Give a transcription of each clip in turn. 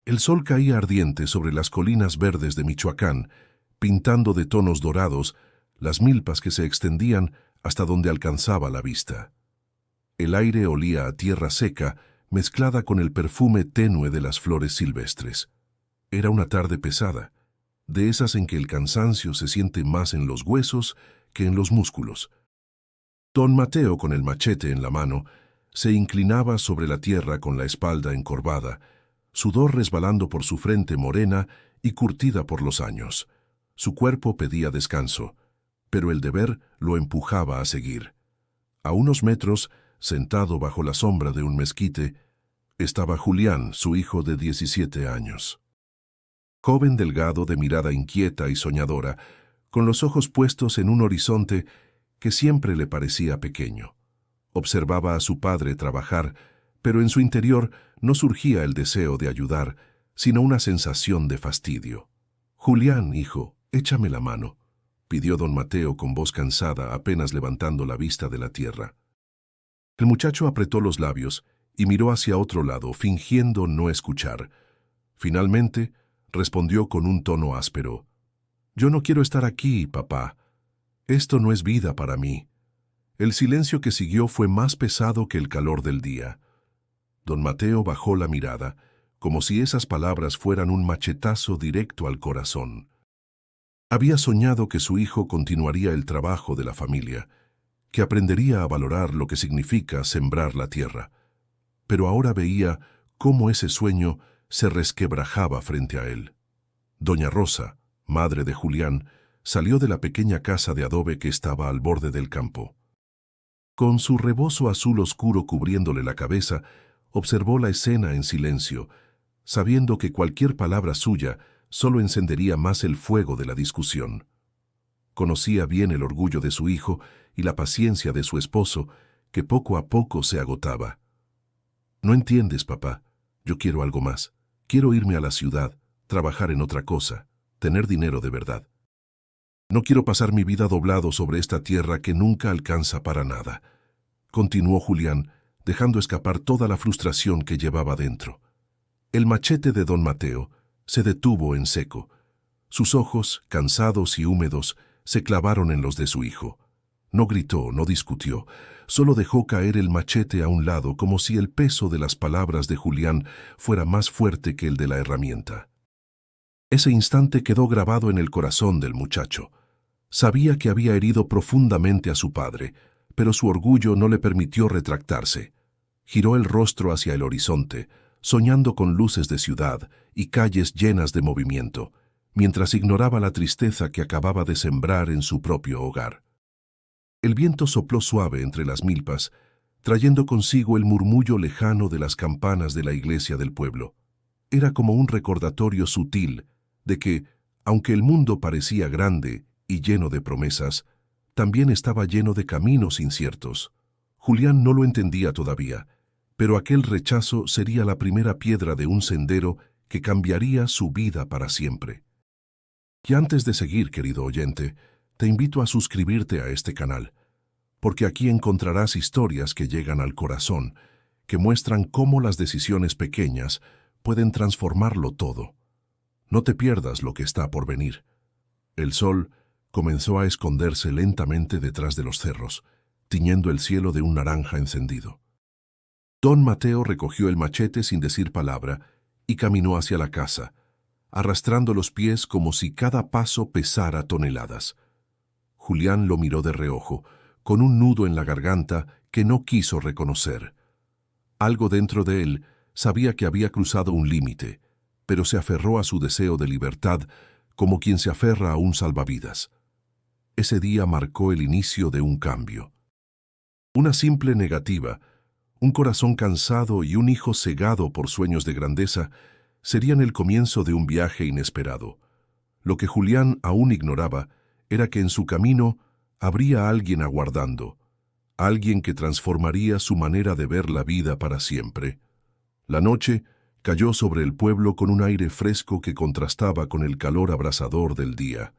El sol caía ardiente sobre las colinas verdes de Michoacán, pintando de tonos dorados las milpas que se extendían hasta donde alcanzaba la vista. El aire olía a tierra seca, mezclada con el perfume tenue de las flores silvestres. Era una tarde pesada, de esas en que el cansancio se siente más en los huesos que en los músculos. Don Mateo, con el machete en la mano, se inclinaba sobre la tierra con la espalda encorvada, sudor resbalando por su frente morena y curtida por los años. Su cuerpo pedía descanso, pero el deber lo empujaba a seguir. A unos metros, sentado bajo la sombra de un mezquite, estaba Julián, su hijo de 17 años. Joven delgado de mirada inquieta y soñadora, con los ojos puestos en un horizonte que siempre le parecía pequeño. Observaba a su padre trabajar, pero en su interior no surgía el deseo de ayudar, sino una sensación de fastidio. «Julián, hijo, échame la mano», pidió don Mateo con voz cansada, apenas levantando la vista de la tierra. El muchacho apretó los labios y miró hacia otro lado, fingiendo no escuchar. Finalmente, respondió con un tono áspero: «Yo no quiero estar aquí, papá. Esto no es vida para mí». El silencio que siguió fue más pesado que el calor del día. Don Mateo bajó la mirada, como si esas palabras fueran un machetazo directo al corazón. Había soñado que su hijo continuaría el trabajo de la familia, que aprendería a valorar lo que significa sembrar la tierra. Pero ahora veía cómo ese sueño se resquebrajaba frente a él. Doña Rosa, madre de Julián, salió de la pequeña casa de adobe que estaba al borde del campo. Con su rebozo azul oscuro cubriéndole la cabeza, observó la escena en silencio, sabiendo que cualquier palabra suya solo encendería más el fuego de la discusión. Conocía bien el orgullo de su hijo y la paciencia de su esposo, que poco a poco se agotaba. «No entiendes, papá. Yo quiero algo más. Quiero irme a la ciudad, trabajar en otra cosa, tener dinero de verdad. No quiero pasar mi vida doblado sobre esta tierra que nunca alcanza para nada», continuó Julián, dejando escapar toda la frustración que llevaba dentro. El machete de don Mateo se detuvo en seco. Sus ojos, cansados y húmedos, se clavaron en los de su hijo. No gritó, no discutió, solo dejó caer el machete a un lado como si el peso de las palabras de Julián fuera más fuerte que el de la herramienta. Ese instante quedó grabado en el corazón del muchacho. Sabía que había herido profundamente a su padre, pero su orgullo no le permitió retractarse. Giró el rostro hacia el horizonte, soñando con luces de ciudad y calles llenas de movimiento, mientras ignoraba la tristeza que acababa de sembrar en su propio hogar. El viento sopló suave entre las milpas, trayendo consigo el murmullo lejano de las campanas de la iglesia del pueblo. Era como un recordatorio sutil de que, aunque el mundo parecía grande y lleno de promesas, también estaba lleno de caminos inciertos. Julián no lo entendía todavía, pero aquel rechazo sería la primera piedra de un sendero que cambiaría su vida para siempre. Y antes de seguir, querido oyente, te invito a suscribirte a este canal, porque aquí encontrarás historias que llegan al corazón, que muestran cómo las decisiones pequeñas pueden transformarlo todo. No te pierdas lo que está por venir. El sol comenzó a esconderse lentamente detrás de los cerros, tiñendo el cielo de un naranja encendido. Don Mateo recogió el machete sin decir palabra y caminó hacia la casa, arrastrando los pies como si cada paso pesara toneladas. Julián lo miró de reojo, con un nudo en la garganta que no quiso reconocer. Algo dentro de él sabía que había cruzado un límite, pero se aferró a su deseo de libertad como quien se aferra a un salvavidas. Ese día marcó el inicio de un cambio. Una simple negativa, un corazón cansado y un hijo cegado por sueños de grandeza serían el comienzo de un viaje inesperado. Lo que Julián aún ignoraba era que en su camino habría alguien aguardando, alguien que transformaría su manera de ver la vida para siempre. La noche cayó sobre el pueblo con un aire fresco que contrastaba con el calor abrasador del día.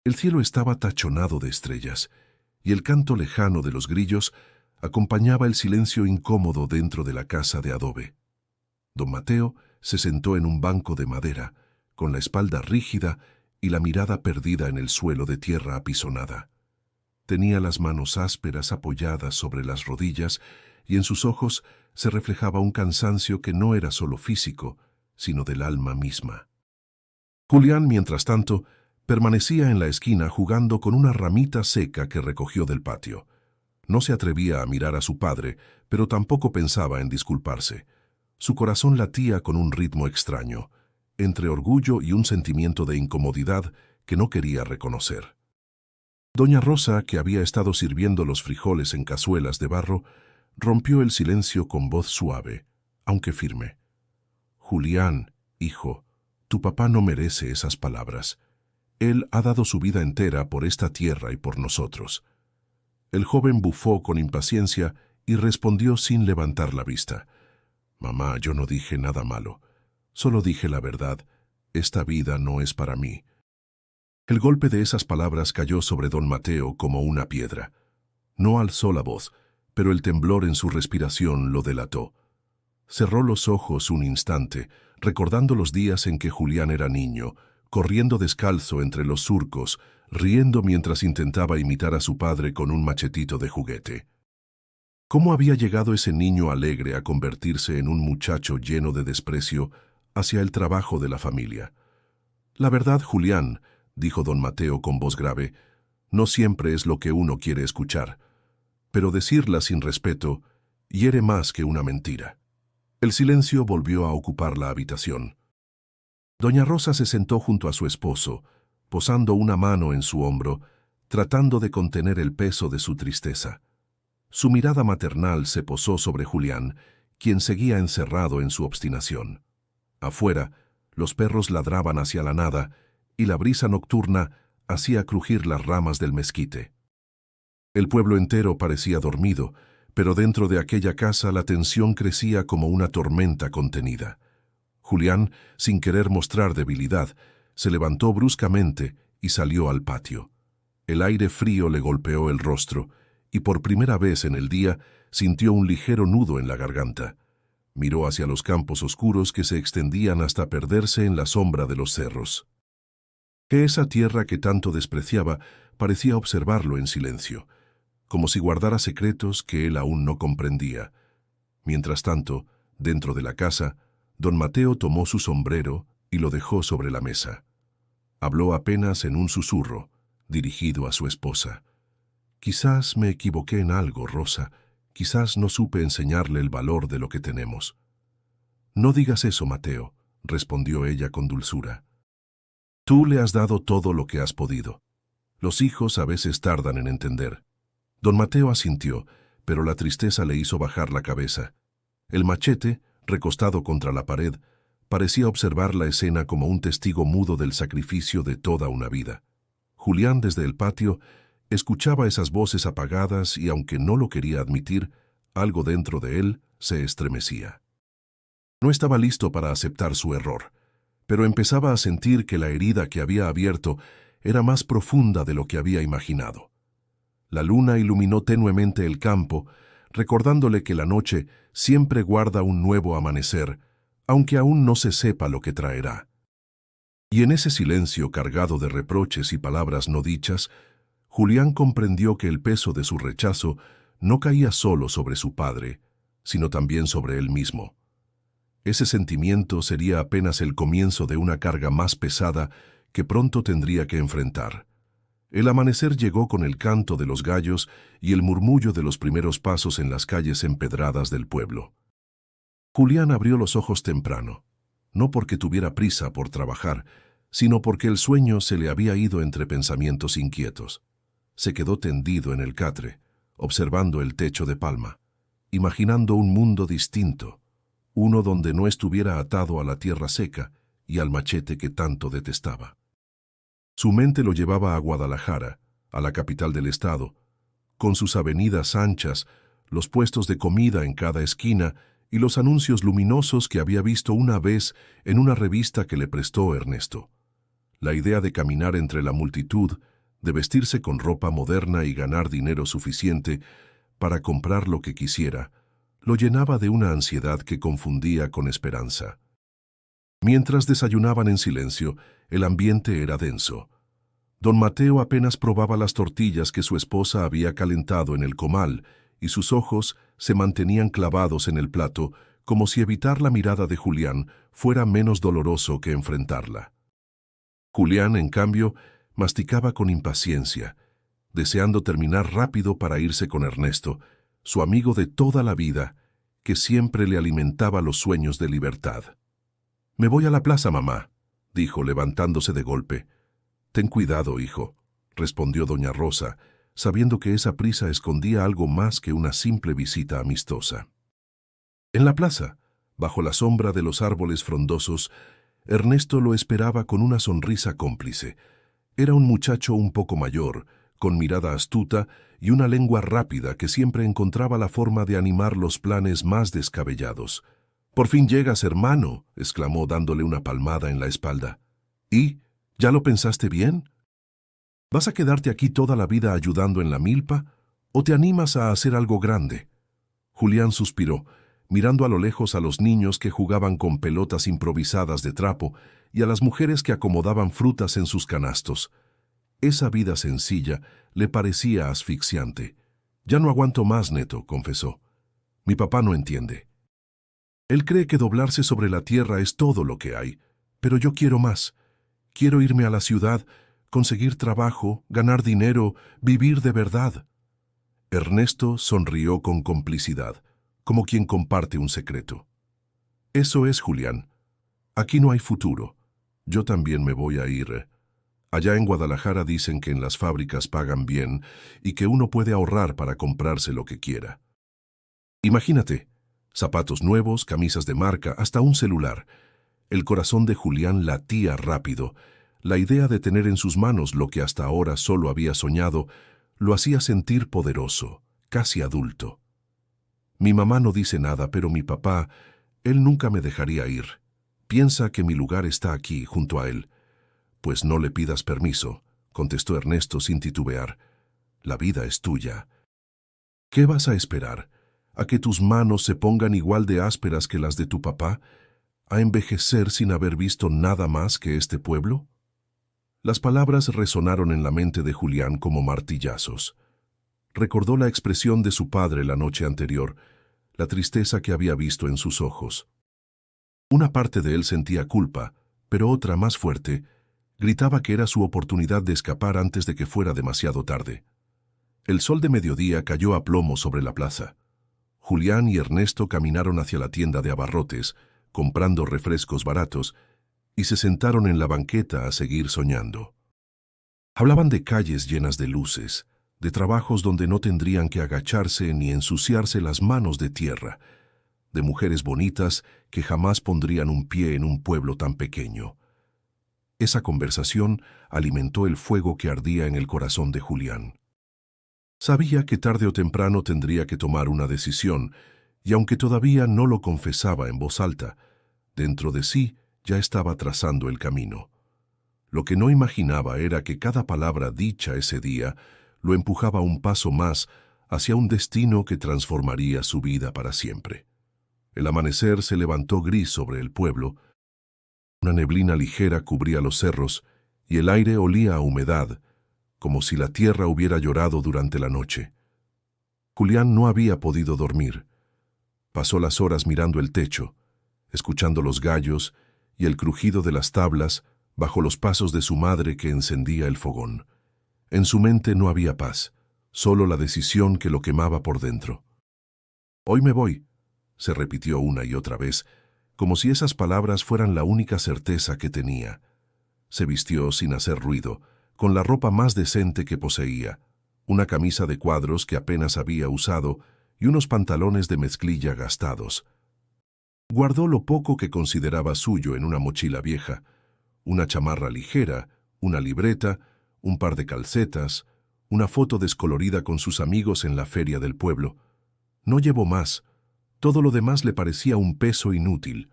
El cielo estaba tachonado de estrellas, y el canto lejano de los grillos acompañaba el silencio incómodo dentro de la casa de adobe. Don Mateo se sentó en un banco de madera, con la espalda rígida y la mirada perdida en el suelo de tierra apisonada. Tenía las manos ásperas apoyadas sobre las rodillas y en sus ojos se reflejaba un cansancio que no era solo físico, sino del alma misma. Julián, mientras tanto, permanecía en la esquina jugando con una ramita seca que recogió del patio. No se atrevía a mirar a su padre, pero tampoco pensaba en disculparse. Su corazón latía con un ritmo extraño, entre orgullo y un sentimiento de incomodidad que no quería reconocer. Doña Rosa, que había estado sirviendo los frijoles en cazuelas de barro, rompió el silencio con voz suave, aunque firme. «Julián, hijo, tu papá no merece esas palabras. Él ha dado su vida entera por esta tierra y por nosotros». El joven bufó con impaciencia y respondió sin levantar la vista. «Mamá, yo no dije nada malo. Solo dije la verdad. Esta vida no es para mí». El golpe de esas palabras cayó sobre don Mateo como una piedra. No alzó la voz, pero el temblor en su respiración lo delató. Cerró los ojos un instante, recordando los días en que Julián era niño, corriendo descalzo entre los surcos, riendo mientras intentaba imitar a su padre con un machetito de juguete. ¿Cómo había llegado ese niño alegre a convertirse en un muchacho lleno de desprecio hacia el trabajo de la familia? «La verdad, Julián», dijo don Mateo con voz grave, «no siempre es lo que uno quiere escuchar, pero decirla sin respeto hiere más que una mentira». El silencio volvió a ocupar la habitación. Doña Rosa se sentó junto a su esposo, posando una mano en su hombro, tratando de contener el peso de su tristeza. Su mirada maternal se posó sobre Julián, quien seguía encerrado en su obstinación. Afuera, los perros ladraban hacia la nada, y la brisa nocturna hacía crujir las ramas del mezquite. El pueblo entero parecía dormido, pero dentro de aquella casa la tensión crecía como una tormenta contenida. Julián, sin querer mostrar debilidad, se levantó bruscamente y salió al patio. El aire frío le golpeó el rostro, y por primera vez en el día sintió un ligero nudo en la garganta. Miró hacia los campos oscuros que se extendían hasta perderse en la sombra de los cerros. Que esa tierra que tanto despreciaba parecía observarlo en silencio, como si guardara secretos que él aún no comprendía. Mientras tanto, dentro de la casa, don Mateo tomó su sombrero y lo dejó sobre la mesa. Habló apenas en un susurro, dirigido a su esposa. «Quizás me equivoqué en algo, Rosa. Quizás no supe enseñarle el valor de lo que tenemos». «No digas eso, Mateo», respondió ella con dulzura. «Tú le has dado todo lo que has podido. Los hijos a veces tardan en entender». Don Mateo asintió, pero la tristeza le hizo bajar la cabeza. El machete, recostado contra la pared, parecía observar la escena como un testigo mudo del sacrificio de toda una vida. Julián, desde el patio, escuchaba esas voces apagadas y, aunque no lo quería admitir, algo dentro de él se estremecía. No estaba listo para aceptar su error, pero empezaba a sentir que la herida que había abierto era más profunda de lo que había imaginado. La luna iluminó tenuemente el campo, recordándole que la noche siempre guarda un nuevo amanecer, aunque aún no se sepa lo que traerá. Y en ese silencio cargado de reproches y palabras no dichas, Julián comprendió que el peso de su rechazo no caía solo sobre su padre, sino también sobre él mismo. Ese sentimiento sería apenas el comienzo de una carga más pesada que pronto tendría que enfrentar. El amanecer llegó con el canto de los gallos y el murmullo de los primeros pasos en las calles empedradas del pueblo. Julián abrió los ojos temprano, no porque tuviera prisa por trabajar, sino porque el sueño se le había ido entre pensamientos inquietos. Se quedó tendido en el catre, observando el techo de palma, imaginando un mundo distinto, uno donde no estuviera atado a la tierra seca y al machete que tanto detestaba. Su mente lo llevaba a Guadalajara, a la capital del estado, con sus avenidas anchas, los puestos de comida en cada esquina y los anuncios luminosos que había visto una vez en una revista que le prestó Ernesto. La idea de caminar entre la multitud, de vestirse con ropa moderna y ganar dinero suficiente para comprar lo que quisiera, lo llenaba de una ansiedad que confundía con esperanza. Mientras desayunaban en silencio, el ambiente era denso. Don Mateo apenas probaba las tortillas que su esposa había calentado en el comal, y sus ojos se mantenían clavados en el plato, como si evitar la mirada de Julián fuera menos doloroso que enfrentarla. Julián, en cambio, masticaba con impaciencia, deseando terminar rápido para irse con Ernesto, su amigo de toda la vida, que siempre le alimentaba los sueños de libertad. «Me voy a la plaza, mamá», dijo levantándose de golpe. «Ten cuidado, hijo», respondió doña Rosa, sabiendo que esa prisa escondía algo más que una simple visita amistosa. En la plaza, bajo la sombra de los árboles frondosos, Ernesto lo esperaba con una sonrisa cómplice. Era un muchacho un poco mayor, con mirada astuta y una lengua rápida que siempre encontraba la forma de animar los planes más descabellados. «Por fin llegas, hermano», exclamó dándole una palmada en la espalda. «¿Y? ¿Ya lo pensaste bien? ¿Vas a quedarte aquí toda la vida ayudando en la milpa o te animas a hacer algo grande?» Julián suspiró, mirando a lo lejos a los niños que jugaban con pelotas improvisadas de trapo y a las mujeres que acomodaban frutas en sus canastos. Esa vida sencilla le parecía asfixiante. «Ya no aguanto más, Neto», confesó. «Mi papá no entiende. Él cree que doblarse sobre la tierra es todo lo que hay, pero yo quiero más. Quiero irme a la ciudad, conseguir trabajo, ganar dinero, vivir de verdad». Ernesto sonrió con complicidad, como quien comparte un secreto. «Eso es, Julián. Aquí no hay futuro. Yo también me voy a ir. Allá en Guadalajara dicen que en las fábricas pagan bien y que uno puede ahorrar para comprarse lo que quiera. Imagínate, zapatos nuevos, camisas de marca, hasta un celular». El corazón de Julián latía rápido. La idea de tener en sus manos lo que hasta ahora solo había soñado lo hacía sentir poderoso, casi adulto. «Mi mamá no dice nada, pero mi papá, él nunca me dejaría ir. Piensa que mi lugar está aquí, junto a él». «Pues no le pidas permiso», contestó Ernesto sin titubear. «La vida es tuya. ¿Qué vas a esperar? ¿A que tus manos se pongan igual de ásperas que las de tu papá? ¿A envejecer sin haber visto nada más que este pueblo?» Las palabras resonaron en la mente de Julián como martillazos. Recordó la expresión de su padre la noche anterior, la tristeza que había visto en sus ojos. Una parte de él sentía culpa, pero otra, más fuerte, gritaba que era su oportunidad de escapar antes de que fuera demasiado tarde. El sol de mediodía cayó a plomo sobre la plaza. Julián y Ernesto caminaron hacia la tienda de abarrotes, comprando refrescos baratos, y se sentaron en la banqueta a seguir soñando. Hablaban de calles llenas de luces, de trabajos donde no tendrían que agacharse ni ensuciarse las manos de tierra, de mujeres bonitas que jamás pondrían un pie en un pueblo tan pequeño. Esa conversación alimentó el fuego que ardía en el corazón de Julián. Sabía que tarde o temprano tendría que tomar una decisión, y aunque todavía no lo confesaba en voz alta, dentro de sí ya estaba trazando el camino. Lo que no imaginaba era que cada palabra dicha ese día lo empujaba un paso más hacia un destino que transformaría su vida para siempre. El amanecer se levantó gris sobre el pueblo, una neblina ligera cubría los cerros y el aire olía a humedad, como si la tierra hubiera llorado durante la noche. Julián no había podido dormir. Pasó las horas mirando el techo, escuchando los gallos y el crujido de las tablas bajo los pasos de su madre que encendía el fogón. En su mente no había paz, solo la decisión que lo quemaba por dentro. «Hoy me voy», se repitió una y otra vez, como si esas palabras fueran la única certeza que tenía. Se vistió sin hacer ruido, con la ropa más decente que poseía, una camisa de cuadros que apenas había usado y unos pantalones de mezclilla gastados. Guardó lo poco que consideraba suyo en una mochila vieja, una chamarra ligera, una libreta, un par de calcetas, una foto descolorida con sus amigos en la feria del pueblo. No llevó más. Todo lo demás le parecía un peso inútil.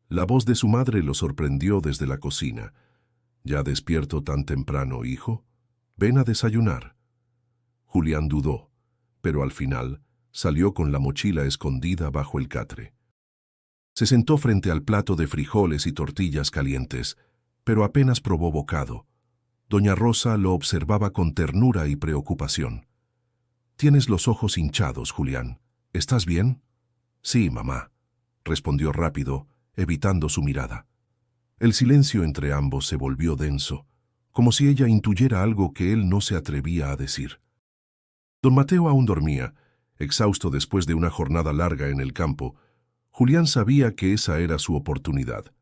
La voz de su madre lo sorprendió desde la cocina. «¿Ya despierto tan temprano, hijo? Ven a desayunar». Julián dudó, pero al final salió con la mochila escondida bajo el catre. Se sentó frente al plato de frijoles y tortillas calientes, pero apenas probó bocado. Doña Rosa lo observaba con ternura y preocupación. «Tienes los ojos hinchados, Julián. ¿Estás bien?» «Sí, mamá», respondió rápido, evitando su mirada. El silencio entre ambos se volvió denso, como si ella intuyera algo que él no se atrevía a decir. Don Mateo aún dormía, exhausto después de una jornada larga en el campo. Julián sabía que esa era su oportunidad.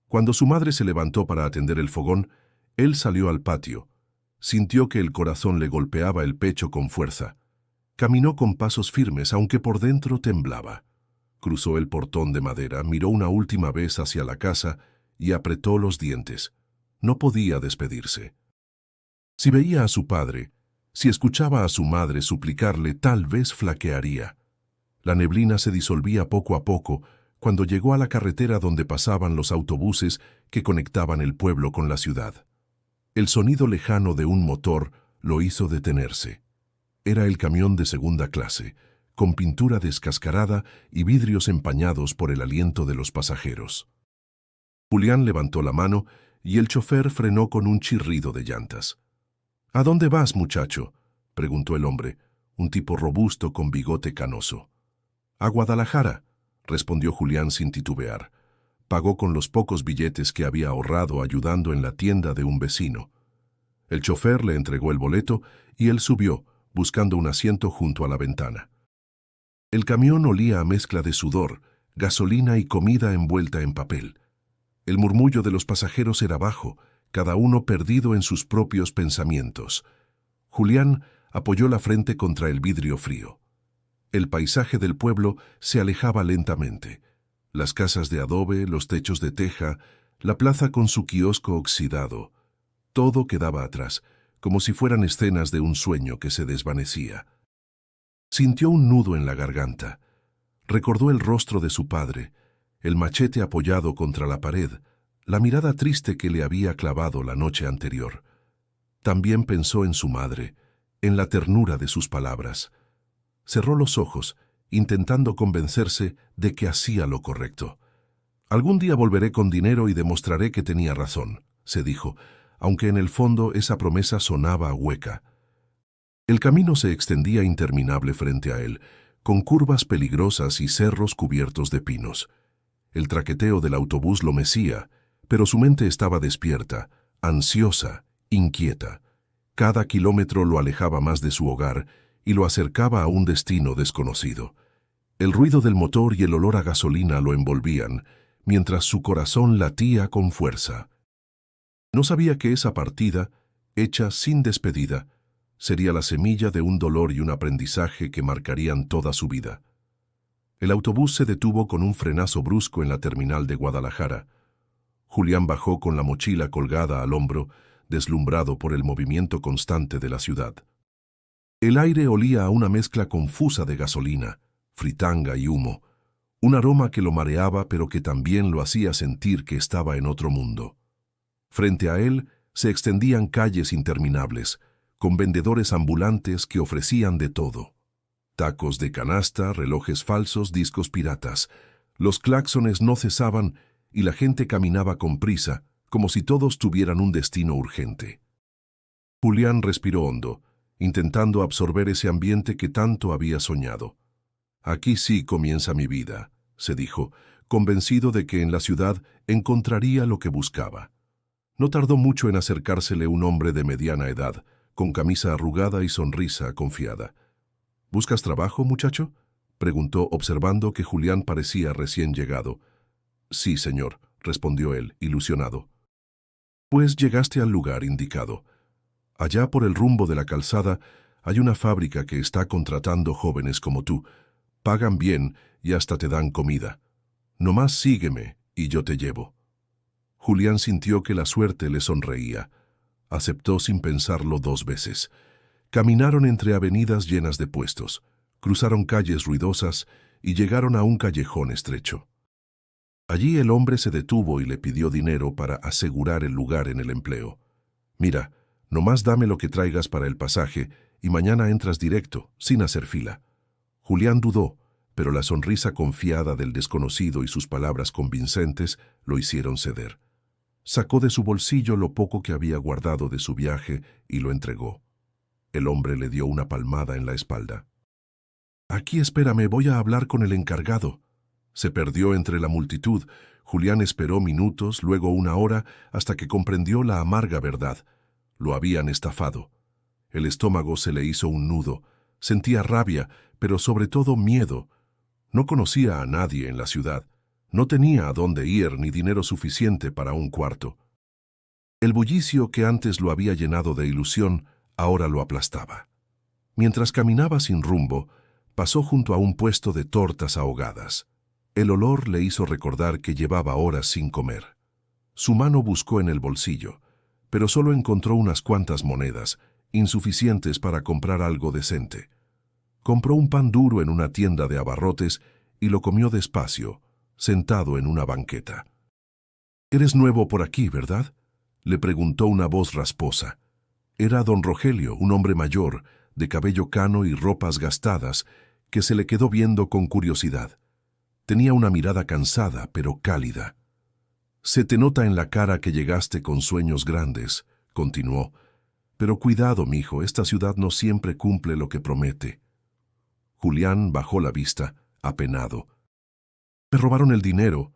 Cuando su madre se levantó para atender el fogón, él salió al patio. Sintió que el corazón le golpeaba el pecho con fuerza. Caminó con pasos firmes, aunque por dentro temblaba. Cruzó el portón de madera, miró una última vez hacia la casa y apretó los dientes. No podía despedirse. Si veía a su padre, si escuchaba a su madre suplicarle, tal vez flaquearía. La neblina se disolvía poco a poco cuando llegó a la carretera donde pasaban los autobuses que conectaban el pueblo con la ciudad. El sonido lejano de un motor lo hizo detenerse. Era el camión de segunda clase, con pintura descascarada y vidrios empañados por el aliento de los pasajeros. Julián levantó la mano y el chofer frenó con un chirrido de llantas. «¿A dónde vas, muchacho?», preguntó el hombre, un tipo robusto con bigote canoso. «A Guadalajara», respondió Julián sin titubear. Pagó con los pocos billetes que había ahorrado ayudando en la tienda de un vecino. El chofer le entregó el boleto y él subió, buscando un asiento junto a la ventana. El camión olía a mezcla de sudor, gasolina y comida envuelta en papel. El murmullo de los pasajeros era bajo, cada uno perdido en sus propios pensamientos. Julián apoyó la frente contra el vidrio frío. El paisaje del pueblo se alejaba lentamente. Las casas de adobe, los techos de teja, la plaza con su kiosco oxidado. Todo quedaba atrás, como si fueran escenas de un sueño que se desvanecía. Sintió un nudo en la garganta. Recordó el rostro de su padre, el machete apoyado contra la pared, la mirada triste que le había clavado la noche anterior. También pensó en su madre, en la ternura de sus palabras. Cerró los ojos, intentando convencerse de que hacía lo correcto. «Algún día volveré con dinero y demostraré que tenía razón», se dijo, aunque en el fondo esa promesa sonaba hueca. El camino se extendía interminable frente a él, con curvas peligrosas y cerros cubiertos de pinos. El traqueteo del autobús lo mecía, pero su mente estaba despierta, ansiosa, inquieta. Cada kilómetro lo alejaba más de su hogar y lo acercaba a un destino desconocido. El ruido del motor y el olor a gasolina lo envolvían, mientras su corazón latía con fuerza. No sabía que esa partida, hecha sin despedida, sería la semilla de un dolor y un aprendizaje que marcarían toda su vida. El autobús se detuvo con un frenazo brusco en la terminal de Guadalajara. Julián bajó con la mochila colgada al hombro, deslumbrado por el movimiento constante de la ciudad. El aire olía a una mezcla confusa de gasolina, fritanga y humo, un aroma que lo mareaba pero que también lo hacía sentir que estaba en otro mundo. Frente a él se extendían calles interminables, con vendedores ambulantes que ofrecían de todo. Tacos de canasta, relojes falsos, discos piratas. Los claxones no cesaban y la gente caminaba con prisa, como si todos tuvieran un destino urgente. Julián respiró hondo, intentando absorber ese ambiente que tanto había soñado. «Aquí sí comienza mi vida», se dijo, convencido de que en la ciudad encontraría lo que buscaba. No tardó mucho en acercársele un hombre de mediana edad, con camisa arrugada y sonrisa confiada. «¿Buscas trabajo, muchacho?», preguntó, observando que Julián parecía recién llegado. «Sí, señor», respondió él, ilusionado. «Pues llegaste al lugar indicado. Allá por el rumbo de la calzada hay una fábrica que está contratando jóvenes como tú. Pagan bien y hasta te dan comida. Nomás sígueme y yo te llevo». Julián sintió que la suerte le sonreía. Aceptó sin pensarlo 2 veces. Caminaron entre avenidas llenas de puestos, cruzaron calles ruidosas y llegaron a un callejón estrecho. Allí el hombre se detuvo y le pidió dinero para asegurar el lugar en el empleo. «Mira, nomás dame lo que traigas para el pasaje y mañana entras directo, sin hacer fila». Julián dudó, pero la sonrisa confiada del desconocido y sus palabras convincentes lo hicieron ceder. Sacó de su bolsillo lo poco que había guardado de su viaje y lo entregó. El hombre le dio una palmada en la espalda. «Aquí espérame, voy a hablar con el encargado». Se perdió entre la multitud. Julián esperó minutos, luego una hora, hasta que comprendió la amarga verdad. Lo habían estafado. El estómago se le hizo un nudo. Sentía rabia, pero sobre todo miedo. No conocía a nadie en la ciudad. No tenía a dónde ir ni dinero suficiente para un cuarto. El bullicio que antes lo había llenado de ilusión, ahora lo aplastaba. Mientras caminaba sin rumbo, pasó junto a un puesto de tortas ahogadas. El olor le hizo recordar que llevaba horas sin comer. Su mano buscó en el bolsillo, pero solo encontró unas cuantas monedas, insuficientes para comprar algo decente. Compró un pan duro en una tienda de abarrotes y lo comió despacio, sentado en una banqueta. «¿Eres nuevo por aquí, verdad?», le preguntó una voz rasposa. Era don Rogelio, un hombre mayor, de cabello cano y ropas gastadas, que se le quedó viendo con curiosidad. Tenía una mirada cansada, pero cálida. «Se te nota en la cara que llegaste con sueños grandes», continuó. «Pero cuidado, mijo, esta ciudad no siempre cumple lo que promete». Julián bajó la vista, apenado. «Me robaron el dinero.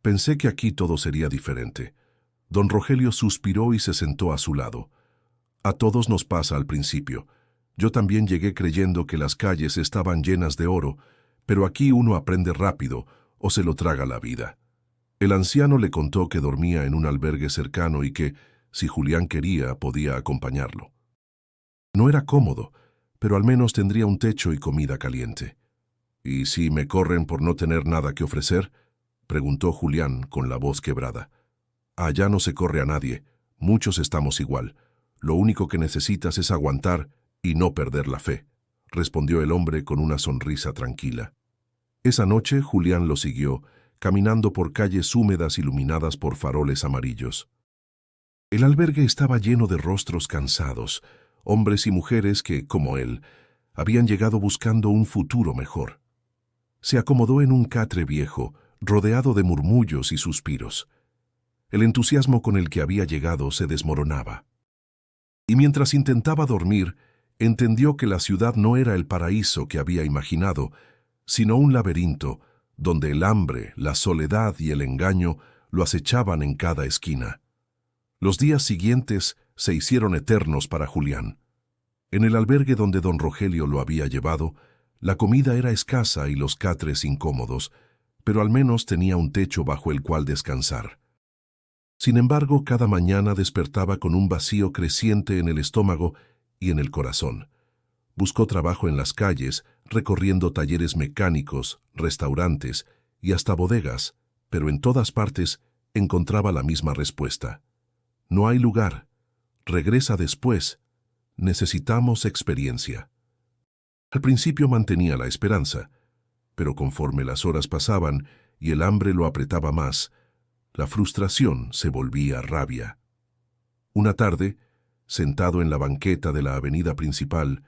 Pensé que aquí todo sería diferente». Don Rogelio suspiró y se sentó a su lado. «A todos nos pasa al principio. Yo también llegué creyendo que las calles estaban llenas de oro, pero aquí uno aprende rápido o se lo traga la vida». El anciano le contó que dormía en un albergue cercano y que, si Julián quería, podía acompañarlo. No era cómodo, pero al menos tendría un techo y comida caliente. «¿Y si me corren por no tener nada que ofrecer?», preguntó Julián con la voz quebrada. «Allá no se corre a nadie, muchos estamos igual. Lo único que necesitas es aguantar y no perder la fe», respondió el hombre con una sonrisa tranquila. Esa noche Julián lo siguió, caminando por calles húmedas iluminadas por faroles amarillos. El albergue estaba lleno de rostros cansados, hombres y mujeres que, como él, habían llegado buscando un futuro mejor. Se acomodó en un catre viejo, rodeado de murmullos y suspiros. El entusiasmo con el que había llegado se desmoronaba. Y mientras intentaba dormir, entendió que la ciudad no era el paraíso que había imaginado, sino un laberinto donde el hambre, la soledad y el engaño lo acechaban en cada esquina. Los días siguientes se hicieron eternos para Julián. En el albergue donde don Rogelio lo había llevado, la comida era escasa y los catres incómodos, pero al menos tenía un techo bajo el cual descansar. Sin embargo, cada mañana despertaba con un vacío creciente en el estómago y en el corazón. Buscó trabajo en las calles, recorriendo talleres mecánicos, restaurantes y hasta bodegas, pero en todas partes encontraba la misma respuesta. «No hay lugar. Regresa después. Necesitamos experiencia». Al principio mantenía la esperanza, pero conforme las horas pasaban y el hambre lo apretaba más, la frustración se volvía rabia. Una tarde, sentado en la banqueta de la avenida principal,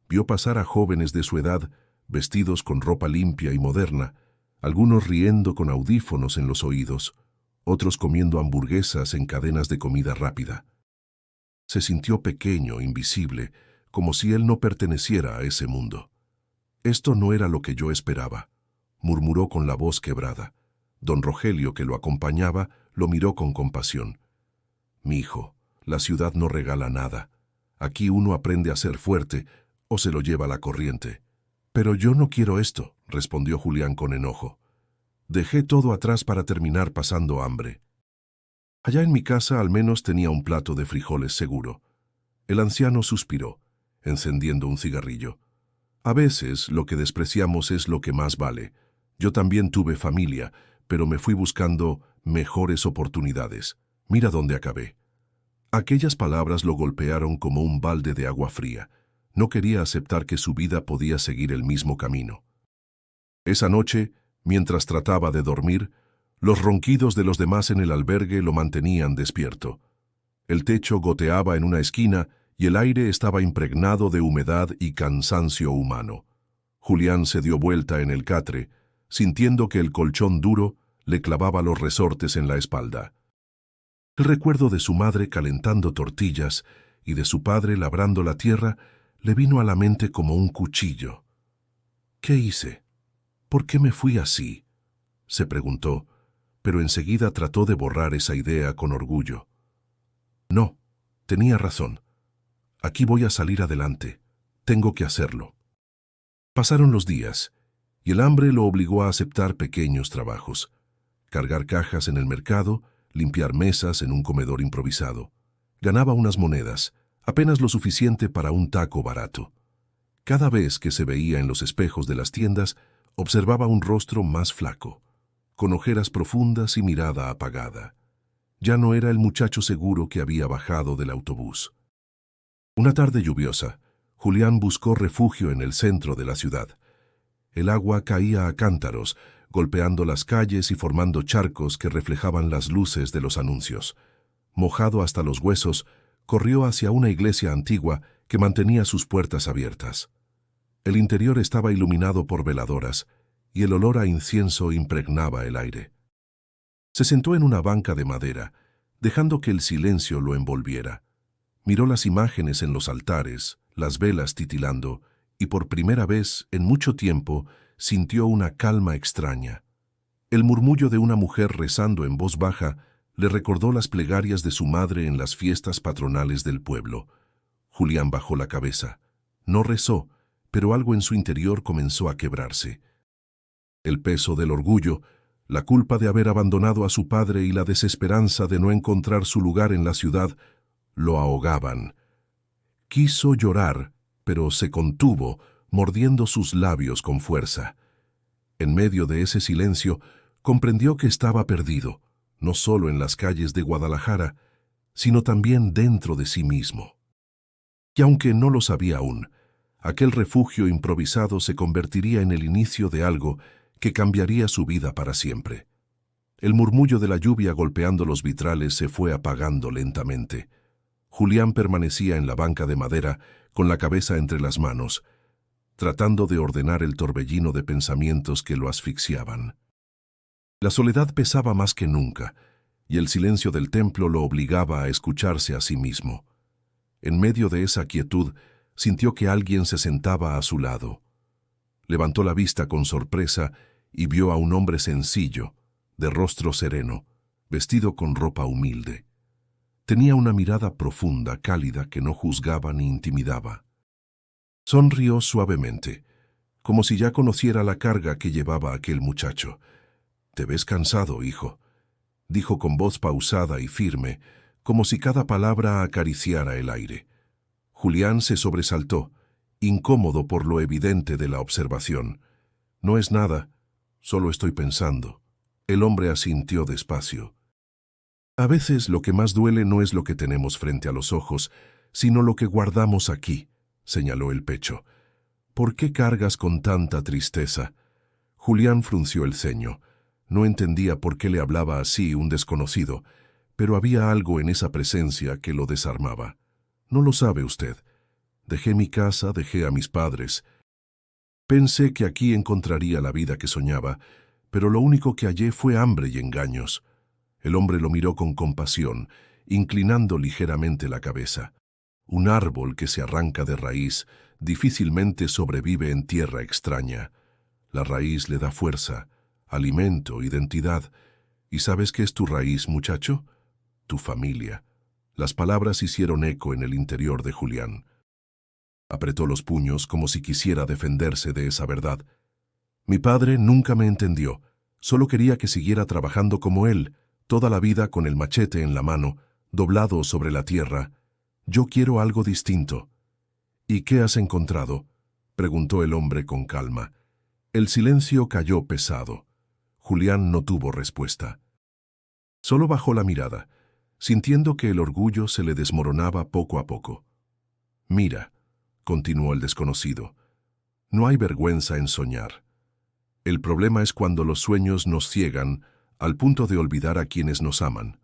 vio pasar a jóvenes de su edad, vestidos con ropa limpia y moderna, algunos riendo con audífonos en los oídos, otros comiendo hamburguesas en cadenas de comida rápida. Se sintió pequeño, invisible, como si él no perteneciera a ese mundo. «Esto no era lo que yo esperaba», murmuró con la voz quebrada. Don Rogelio, que lo acompañaba, lo miró con compasión. «Mi hijo, la ciudad no regala nada. Aquí uno aprende a ser fuerte o se lo lleva la corriente». «Pero yo no quiero esto», respondió Julián con enojo. «Dejé todo atrás para terminar pasando hambre. Allá en mi casa al menos tenía un plato de frijoles seguro». El anciano suspiró, encendiendo un cigarrillo. «A veces lo que despreciamos es lo que más vale. Yo también tuve familia, pero me fui buscando mejores oportunidades. Mira dónde acabé». Aquellas palabras lo golpearon como un balde de agua fría. No quería aceptar que su vida podía seguir el mismo camino. Esa noche, mientras trataba de dormir, los ronquidos de los demás en el albergue lo mantenían despierto. El techo goteaba en una esquina y el aire estaba impregnado de humedad y cansancio humano. Julián se dio vuelta en el catre, sintiendo que el colchón duro le clavaba los resortes en la espalda. El recuerdo de su madre calentando tortillas y de su padre labrando la tierra le vino a la mente como un cuchillo. ¿Qué hice? ¿Por qué me fui así?, se preguntó, pero enseguida trató de borrar esa idea con orgullo. No, tenía razón. Aquí voy a salir adelante. Tengo que hacerlo. Pasaron los días, y el hambre lo obligó a aceptar pequeños trabajos: cargar cajas en el mercado, limpiar mesas en un comedor improvisado. Ganaba unas monedas, apenas lo suficiente para un taco barato. Cada vez que se veía en los espejos de las tiendas, observaba un rostro más flaco, con ojeras profundas y mirada apagada. Ya no era el muchacho seguro que había bajado del autobús. Una tarde lluviosa, Julián buscó refugio en el centro de la ciudad. El agua caía a cántaros, golpeando las calles y formando charcos que reflejaban las luces de los anuncios. Mojado hasta los huesos, corrió hacia una iglesia antigua que mantenía sus puertas abiertas. El interior estaba iluminado por veladoras, y el olor a incienso impregnaba el aire. Se sentó en una banca de madera, dejando que el silencio lo envolviera. Miró las imágenes en los altares, las velas titilando, y por primera vez en mucho tiempo sintió una calma extraña. El murmullo de una mujer rezando en voz baja le recordó las plegarias de su madre en las fiestas patronales del pueblo. Julián bajó la cabeza. No rezó, pero algo en su interior comenzó a quebrarse. El peso del orgullo, la culpa de haber abandonado a su padre y la desesperanza de no encontrar su lugar en la ciudad lo ahogaban. Quiso llorar, pero se contuvo, mordiendo sus labios con fuerza. En medio de ese silencio, comprendió que estaba perdido, no solo en las calles de Guadalajara, sino también dentro de sí mismo. Y aunque no lo sabía aún, aquel refugio improvisado se convertiría en el inicio de algo que cambiaría su vida para siempre. El murmullo de la lluvia golpeando los vitrales se fue apagando lentamente. Julián permanecía en la banca de madera, con la cabeza entre las manos, tratando de ordenar el torbellino de pensamientos que lo asfixiaban. La soledad pesaba más que nunca, y el silencio del templo lo obligaba a escucharse a sí mismo. En medio de esa quietud, sintió que alguien se sentaba a su lado. Levantó la vista con sorpresa y vio a un hombre sencillo, de rostro sereno, vestido con ropa humilde. Tenía una mirada profunda, cálida, que no juzgaba ni intimidaba. Sonrió suavemente, como si ya conociera la carga que llevaba aquel muchacho. «Te ves cansado, hijo», dijo con voz pausada y firme, como si cada palabra acariciara el aire. Julián se sobresaltó, incómodo por lo evidente de la observación. «No es nada, solo estoy pensando». El hombre asintió despacio. A veces lo que más duele no es lo que tenemos frente a los ojos, sino lo que guardamos aquí, señaló el pecho. ¿Por qué cargas con tanta tristeza? Julián frunció el ceño. No entendía por qué le hablaba así un desconocido, pero había algo en esa presencia que lo desarmaba. No lo sabe usted. Dejé mi casa, dejé a mis padres. Pensé que aquí encontraría la vida que soñaba, pero lo único que hallé fue hambre y engaños. El hombre lo miró con compasión, inclinando ligeramente la cabeza. Un árbol que se arranca de raíz difícilmente sobrevive en tierra extraña. La raíz le da fuerza, alimento, identidad. ¿Y sabes qué es tu raíz, muchacho? Tu familia. Las palabras hicieron eco en el interior de Julián. Apretó los puños como si quisiera defenderse de esa verdad. Mi padre nunca me entendió. Solo quería que siguiera trabajando como él, toda la vida con el machete en la mano, doblado sobre la tierra. Yo quiero algo distinto. ¿Y qué has encontrado?, preguntó el hombre con calma. El silencio cayó pesado. Julián no tuvo respuesta. Solo bajó la mirada, sintiendo que el orgullo se le desmoronaba poco a poco. Mira, continuó el desconocido, no hay vergüenza en soñar. El problema es cuando los sueños nos ciegan al punto de olvidar a quienes nos aman.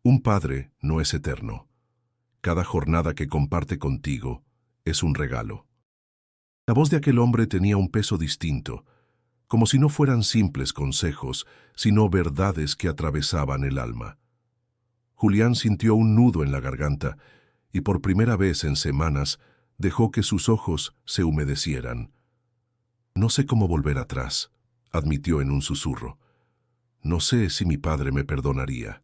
Un padre no es eterno. Cada jornada que comparte contigo es un regalo. La voz de aquel hombre tenía un peso distinto, como si no fueran simples consejos, sino verdades que atravesaban el alma. Julián sintió un nudo en la garganta y por primera vez en semanas dejó que sus ojos se humedecieran. «No sé cómo volver atrás», admitió en un susurro. «No sé si mi padre me perdonaría».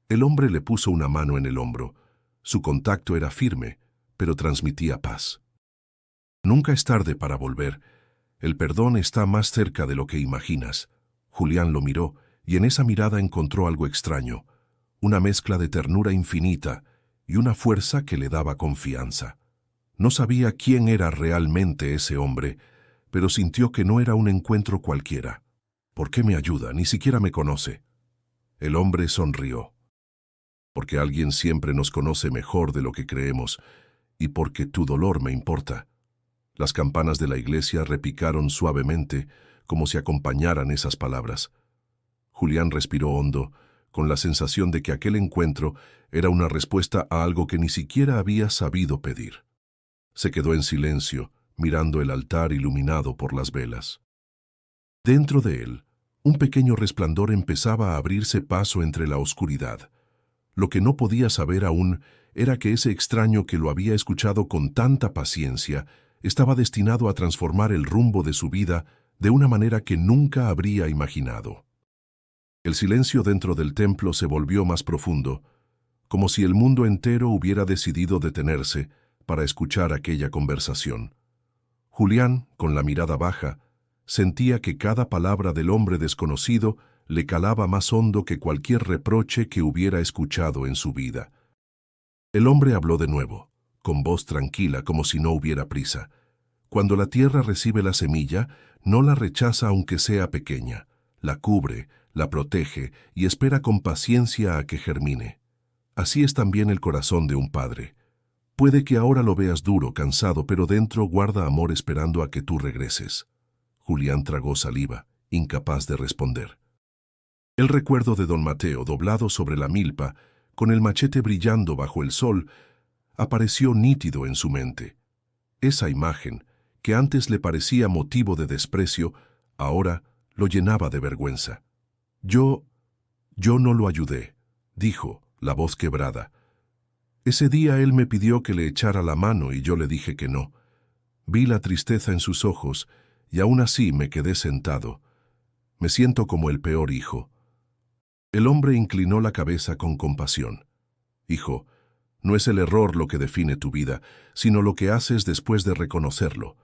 El hombre le puso una mano en el hombro. Su contacto era firme, pero transmitía paz. «Nunca es tarde para volver. El perdón está más cerca de lo que imaginas». Julián lo miró y en esa mirada encontró algo extraño, una mezcla de ternura infinita y una fuerza que le daba confianza. No sabía quién era realmente ese hombre, pero sintió que no era un encuentro cualquiera. «¿Por qué me ayuda? Ni siquiera me conoce». El hombre sonrió. «Porque alguien siempre nos conoce mejor de lo que creemos, y porque tu dolor me importa». Las campanas de la iglesia repicaron suavemente, como si acompañaran esas palabras. Julián respiró hondo, con la sensación de que aquel encuentro era una respuesta a algo que ni siquiera había sabido pedir. Se quedó en silencio, mirando el altar iluminado por las velas. Dentro de él, un pequeño resplandor empezaba a abrirse paso entre la oscuridad. Lo que no podía saber aún era que ese extraño que lo había escuchado con tanta paciencia estaba destinado a transformar el rumbo de su vida de una manera que nunca habría imaginado. El silencio dentro del templo se volvió más profundo, como si el mundo entero hubiera decidido detenerse para escuchar aquella conversación. Julián, con la mirada baja, sentía que cada palabra del hombre desconocido le calaba más hondo que cualquier reproche que hubiera escuchado en su vida. El hombre habló de nuevo, con voz tranquila como si no hubiera prisa. Cuando la tierra recibe la semilla, no la rechaza aunque sea pequeña, la cubre, la protege y espera con paciencia a que germine. Así es también el corazón de un padre. Puede que ahora lo veas duro, cansado, pero dentro guarda amor esperando a que tú regreses. Julián tragó saliva, incapaz de responder. El recuerdo de don Mateo, doblado sobre la milpa, con el machete brillando bajo el sol, apareció nítido en su mente. Esa imagen, que antes le parecía motivo de desprecio, ahora lo llenaba de vergüenza. Yo no lo ayudé», dijo, la voz quebrada. «Ese día él me pidió que le echara la mano y yo le dije que no. Vi la tristeza en sus ojos y aún así me quedé sentado. Me siento como el peor hijo». El hombre inclinó la cabeza con compasión. «Hijo, no es el error lo que define tu vida, sino lo que haces después de reconocerlo.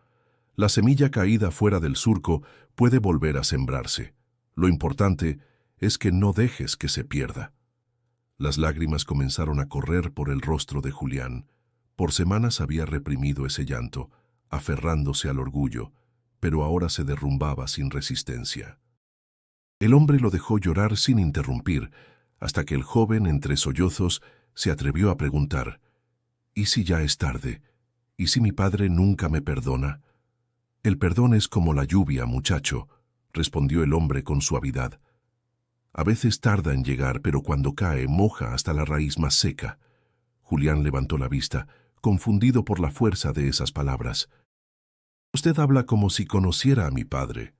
La semilla caída fuera del surco puede volver a sembrarse. Lo importante es que no dejes que se pierda». Las lágrimas comenzaron a correr por el rostro de Julián. Por semanas había reprimido ese llanto, aferrándose al orgullo, pero ahora se derrumbaba sin resistencia. El hombre lo dejó llorar sin interrumpir, hasta que el joven, entre sollozos, se atrevió a preguntar: «¿Y si ya es tarde? ¿Y si mi padre nunca me perdona?» «El perdón es como la lluvia, muchacho», respondió el hombre con suavidad. «A veces tarda en llegar, pero cuando cae, moja hasta la raíz más seca». Julián levantó la vista, confundido por la fuerza de esas palabras. «Usted habla como si conociera a mi padre.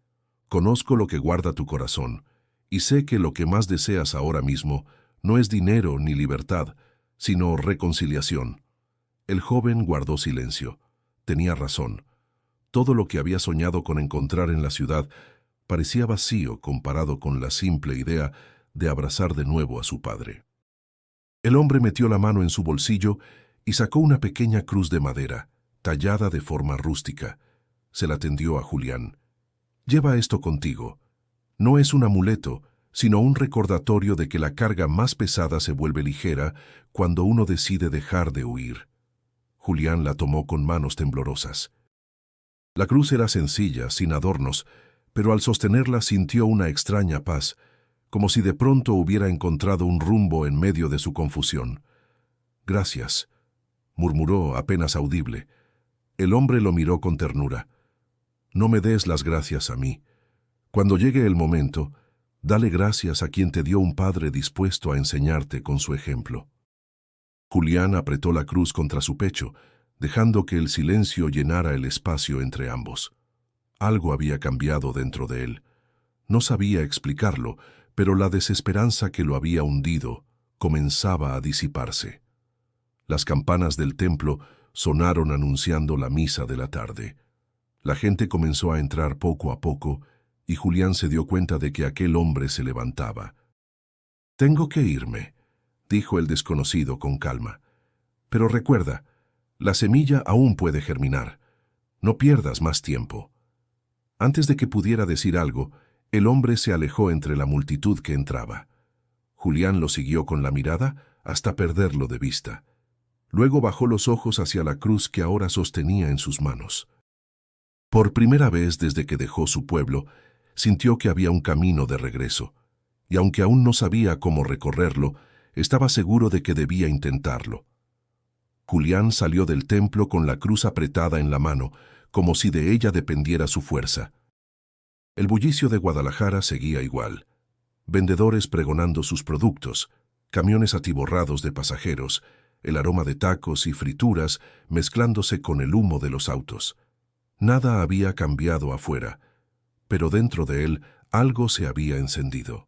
Conozco lo que guarda tu corazón, y sé que lo que más deseas ahora mismo no es dinero ni libertad, sino reconciliación». El joven guardó silencio. Tenía razón. Todo lo que había soñado con encontrar en la ciudad parecía vacío comparado con la simple idea de abrazar de nuevo a su padre. El hombre metió la mano en su bolsillo y sacó una pequeña cruz de madera, tallada de forma rústica. Se la tendió a Julián. «Lleva esto contigo. No es un amuleto, sino un recordatorio de que la carga más pesada se vuelve ligera cuando uno decide dejar de huir». Julián la tomó con manos temblorosas. La cruz era sencilla, sin adornos, pero al sostenerla sintió una extraña paz, como si de pronto hubiera encontrado un rumbo en medio de su confusión. «Gracias», murmuró apenas audible. El hombre lo miró con ternura. «No me des las gracias a mí. Cuando llegue el momento, dale gracias a quien te dio un padre dispuesto a enseñarte con su ejemplo». Julián apretó la cruz contra su pecho, dejando que el silencio llenara el espacio entre ambos. Algo había cambiado dentro de él. No sabía explicarlo, pero la desesperanza que lo había hundido comenzaba a disiparse. Las campanas del templo sonaron anunciando la misa de la tarde. La gente comenzó a entrar poco a poco y Julián se dio cuenta de que aquel hombre se levantaba. «Tengo que irme», dijo el desconocido con calma. «Pero recuerda, la semilla aún puede germinar. No pierdas más tiempo». Antes de que pudiera decir algo, el hombre se alejó entre la multitud que entraba. Julián lo siguió con la mirada hasta perderlo de vista. Luego bajó los ojos hacia la cruz que ahora sostenía en sus manos. Por primera vez desde que dejó su pueblo, sintió que había un camino de regreso, y aunque aún no sabía cómo recorrerlo, estaba seguro de que debía intentarlo. Julián salió del templo con la cruz apretada en la mano, como si de ella dependiera su fuerza. El bullicio de Guadalajara seguía igual. Vendedores pregonando sus productos, camiones atiborrados de pasajeros, el aroma de tacos y frituras mezclándose con el humo de los autos. Nada había cambiado afuera, pero dentro de él algo se había encendido.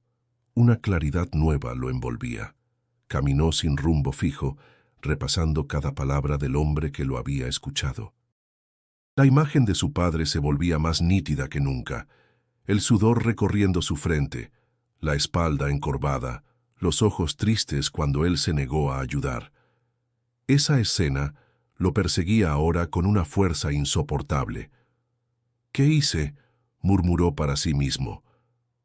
Una claridad nueva lo envolvía. Caminó sin rumbo fijo, repasando cada palabra del hombre que lo había escuchado. La imagen de su padre se volvía más nítida que nunca, el sudor recorriendo su frente, la espalda encorvada, los ojos tristes cuando él se negó a ayudar. Esa escena lo perseguía ahora con una fuerza insoportable. «¿Qué hice?», murmuró para sí mismo.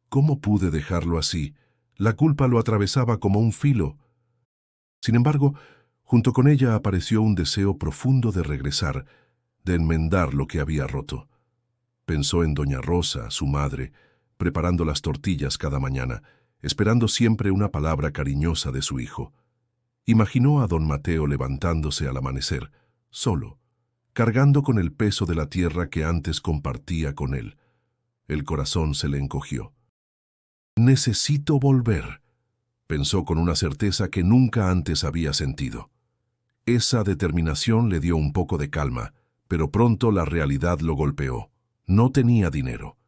«¿Cómo pude dejarlo así? La culpa lo atravesaba como un filo». Sin embargo, junto con ella apareció un deseo profundo de regresar, de enmendar lo que había roto. Pensó en doña Rosa, su madre, preparando las tortillas cada mañana, esperando siempre una palabra cariñosa de su hijo. Imaginó a don Mateo levantándose al amanecer, solo, cargando con el peso de la tierra que antes compartía con él. El corazón se le encogió. «Necesito volver», pensó con una certeza que nunca antes había sentido. Esa determinación le dio un poco de calma, pero pronto la realidad lo golpeó. No tenía dinero.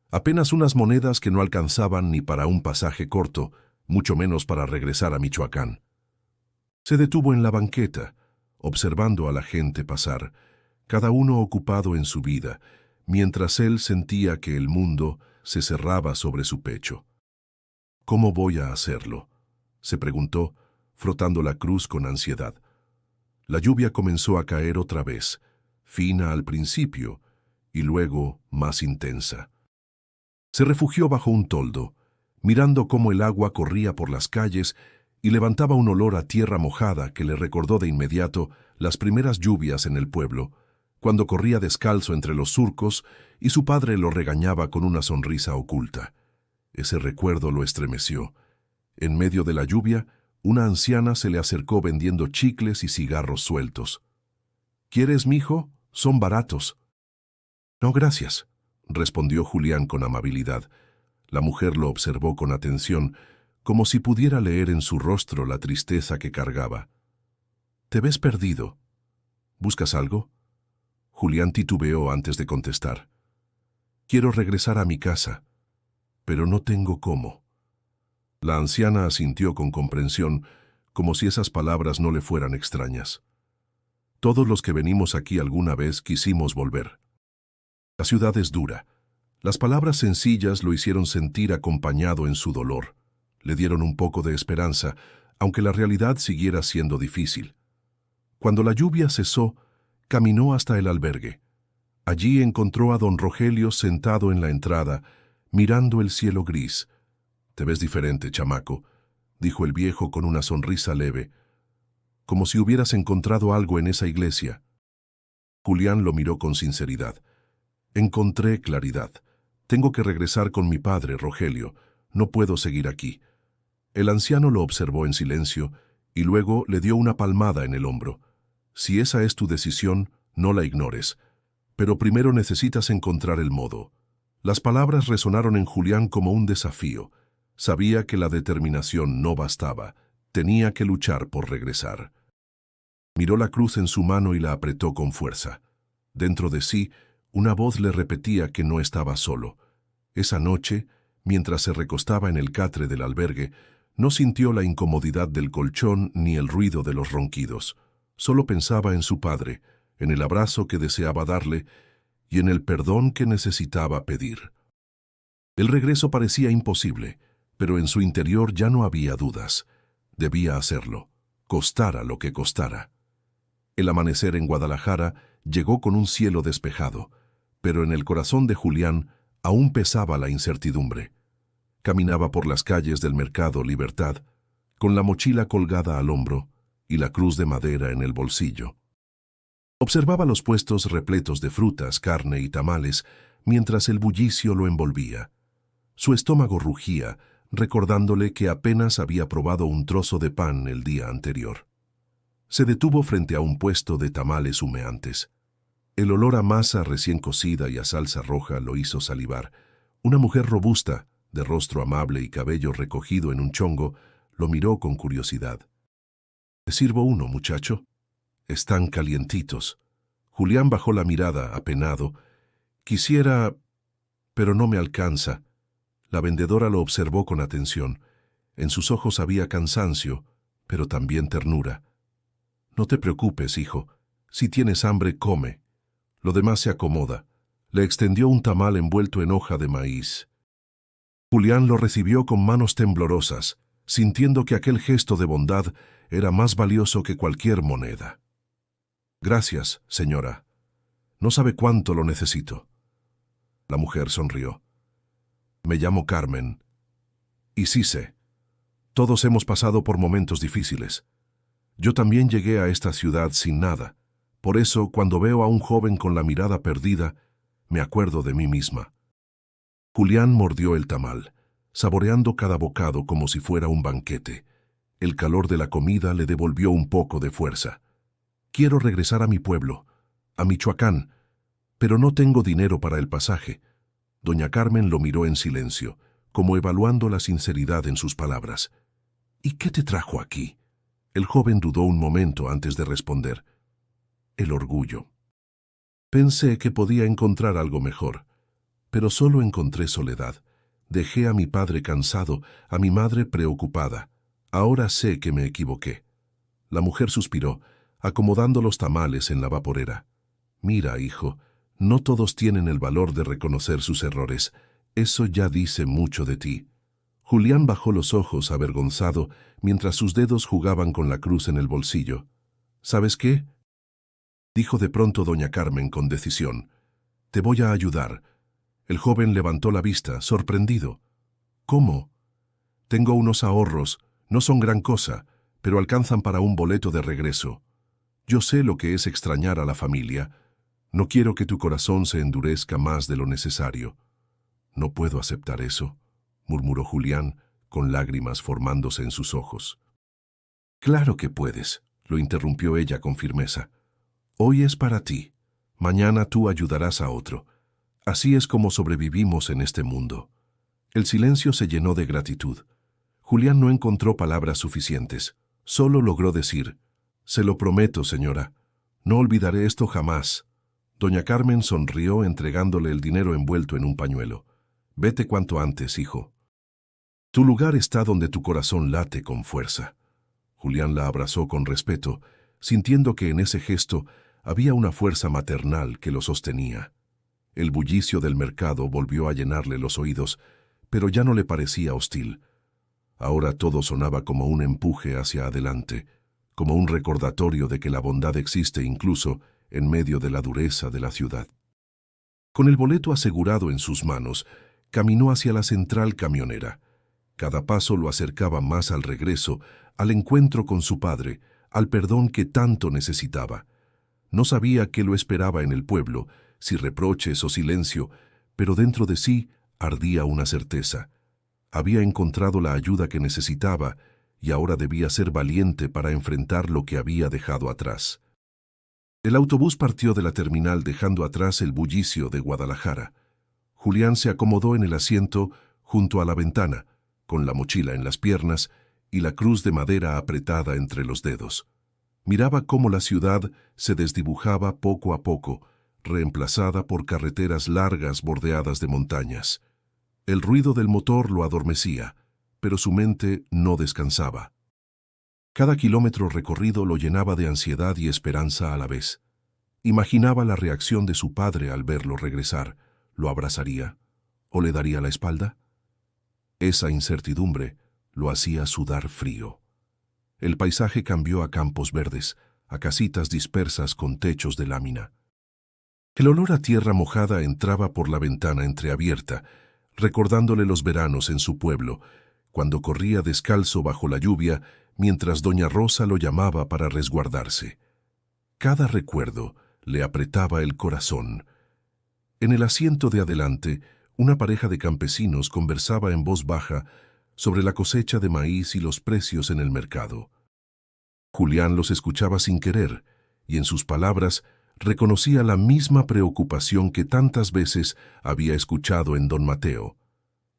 Apenas unas monedas que no alcanzaban ni para un pasaje corto, mucho menos para regresar a Michoacán. Se detuvo en la banqueta, observando a la gente pasar, cada uno ocupado en su vida, mientras él sentía que el mundo se cerraba sobre su pecho. «¿Cómo voy a hacerlo?», se preguntó, frotando la cruz con ansiedad. La lluvia comenzó a caer otra vez, fina al principio, y luego más intensa. Se refugió bajo un toldo, mirando cómo el agua corría por las calles y levantaba un olor a tierra mojada que le recordó de inmediato las primeras lluvias en el pueblo, cuando corría descalzo entre los surcos y su padre lo regañaba con una sonrisa oculta. Ese recuerdo lo estremeció. En medio de la lluvia, una anciana se le acercó vendiendo chicles y cigarros sueltos. «¿Quieres, mijo? Son baratos». «No, gracias», respondió Julián con amabilidad. La mujer lo observó con atención, como si pudiera leer en su rostro la tristeza que cargaba. «Te ves perdido. ¿Buscas algo?». Julián titubeó antes de contestar. «Quiero regresar a mi casa, pero no tengo cómo». La anciana asintió con comprensión, como si esas palabras no le fueran extrañas. «Todos los que venimos aquí alguna vez quisimos volver. La ciudad es dura». Las palabras sencillas lo hicieron sentir acompañado en su dolor. Le dieron un poco de esperanza, aunque la realidad siguiera siendo difícil. Cuando la lluvia cesó, caminó hasta el albergue. Allí encontró a don Rogelio sentado en la entrada, mirando el cielo gris. «Te ves diferente, chamaco», dijo el viejo con una sonrisa leve, «como si hubieras encontrado algo en esa iglesia». Julián lo miró con sinceridad. «Encontré claridad. Tengo que regresar con mi padre, Rogelio. No puedo seguir aquí». El anciano lo observó en silencio y luego le dio una palmada en el hombro. «Si esa es tu decisión, no la ignores. Pero primero necesitas encontrar el modo». Las palabras resonaron en Julián como un desafío. Sabía que la determinación no bastaba. Tenía que luchar por regresar. Miró la cruz en su mano y la apretó con fuerza. Dentro de sí, una voz le repetía que no estaba solo. Esa noche, mientras se recostaba en el catre del albergue, no sintió la incomodidad del colchón ni el ruido de los ronquidos. Solo pensaba en su padre, en el abrazo que deseaba darle y en el perdón que necesitaba pedir. El regreso parecía imposible, pero en su interior ya no había dudas. Debía hacerlo, costara lo que costara. El amanecer en Guadalajara llegó con un cielo despejado, pero en el corazón de Julián aún pesaba la incertidumbre. Caminaba por las calles del Mercado Libertad, con la mochila colgada al hombro y la cruz de madera en el bolsillo. Observaba los puestos repletos de frutas, carne y tamales, mientras el bullicio lo envolvía. Su estómago rugía, recordándole que apenas había probado un trozo de pan el día anterior. Se detuvo frente a un puesto de tamales humeantes. El olor a masa recién cocida y a salsa roja lo hizo salivar. Una mujer robusta, de rostro amable y cabello recogido en un chongo, lo miró con curiosidad. «¿Te sirvo uno, muchacho? Están calientitos». Julián bajó la mirada, apenado. «Quisiera, pero no me alcanza». La vendedora lo observó con atención. En sus ojos había cansancio, pero también ternura. «No te preocupes, hijo. Si tienes hambre, come. Lo demás se acomoda». Le extendió un tamal envuelto en hoja de maíz. Julián lo recibió con manos temblorosas, sintiendo que aquel gesto de bondad era más valioso que cualquier moneda. «Gracias, señora. No sabe cuánto lo necesito». La mujer sonrió. «Me llamo Carmen. Y sí sé, todos hemos pasado por momentos difíciles. Yo también llegué a esta ciudad sin nada. Por eso, cuando veo a un joven con la mirada perdida, me acuerdo de mí misma». Julián mordió el tamal, saboreando cada bocado como si fuera un banquete. El calor de la comida le devolvió un poco de fuerza. «Quiero regresar a mi pueblo, a Michoacán, pero no tengo dinero para el pasaje». Doña Carmen lo miró en silencio, como evaluando la sinceridad en sus palabras. «¿Y qué te trajo aquí?». El joven dudó un momento antes de responder. «El orgullo. Pensé que podía encontrar algo mejor, pero solo encontré soledad. Dejé a mi padre cansado, a mi madre preocupada. Ahora sé que me equivoqué». La mujer suspiró, acomodando los tamales en la vaporera. «Mira, hijo, no todos tienen el valor de reconocer sus errores. Eso ya dice mucho de ti». Julián bajó los ojos avergonzado mientras sus dedos jugaban con la cruz en el bolsillo. «¿Sabes qué?», dijo de pronto doña Carmen con decisión. «Te voy a ayudar». El joven levantó la vista, sorprendido. «¿Cómo?». «Tengo unos ahorros, no son gran cosa, pero alcanzan para un boleto de regreso. Yo sé lo que es extrañar a la familia. No quiero que tu corazón se endurezca más de lo necesario». «No puedo aceptar eso», murmuró Julián, con lágrimas formándose en sus ojos. «Claro que puedes», lo interrumpió ella con firmeza. «Hoy es para ti. Mañana tú ayudarás a otro. Así es como sobrevivimos en este mundo». El silencio se llenó de gratitud. Julián no encontró palabras suficientes. Solo logró decir: «Se lo prometo, señora. No olvidaré esto jamás». Doña Carmen sonrió entregándole el dinero envuelto en un pañuelo. «Vete cuanto antes, hijo. Tu lugar está donde tu corazón late con fuerza». Julián la abrazó con respeto, sintiendo que en ese gesto había una fuerza maternal que lo sostenía. El bullicio del mercado volvió a llenarle los oídos, pero ya no le parecía hostil. Ahora todo sonaba como un empuje hacia adelante, como un recordatorio de que la bondad existe incluso en medio de la dureza de la ciudad. Con el boleto asegurado en sus manos, caminó hacia la central camionera. Cada paso lo acercaba más al regreso, al encuentro con su padre, al perdón que tanto necesitaba. No sabía qué lo esperaba en el pueblo, si reproches o silencio, pero dentro de sí ardía una certeza. Había encontrado la ayuda que necesitaba y ahora debía ser valiente para enfrentar lo que había dejado atrás. El autobús partió de la terminal dejando atrás el bullicio de Guadalajara. Julián se acomodó en el asiento junto a la ventana, con la mochila en las piernas y la cruz de madera apretada entre los dedos. Miraba cómo la ciudad se desdibujaba poco a poco, reemplazada por carreteras largas bordeadas de montañas. El ruido del motor lo adormecía, pero su mente no descansaba. Cada kilómetro recorrido lo llenaba de ansiedad y esperanza a la vez. Imaginaba la reacción de su padre al verlo regresar. ¿Lo abrazaría o le daría la espalda? Esa incertidumbre lo hacía sudar frío. El paisaje cambió a campos verdes, a casitas dispersas con techos de lámina. El olor a tierra mojada entraba por la ventana entreabierta, recordándole los veranos en su pueblo, cuando corría descalzo bajo la lluvia mientras doña Rosa lo llamaba para resguardarse. Cada recuerdo le apretaba el corazón. En el asiento de adelante, una pareja de campesinos conversaba en voz baja sobre la cosecha de maíz y los precios en el mercado. Julián los escuchaba sin querer, y en sus palabras reconocía la misma preocupación que tantas veces había escuchado en don Mateo.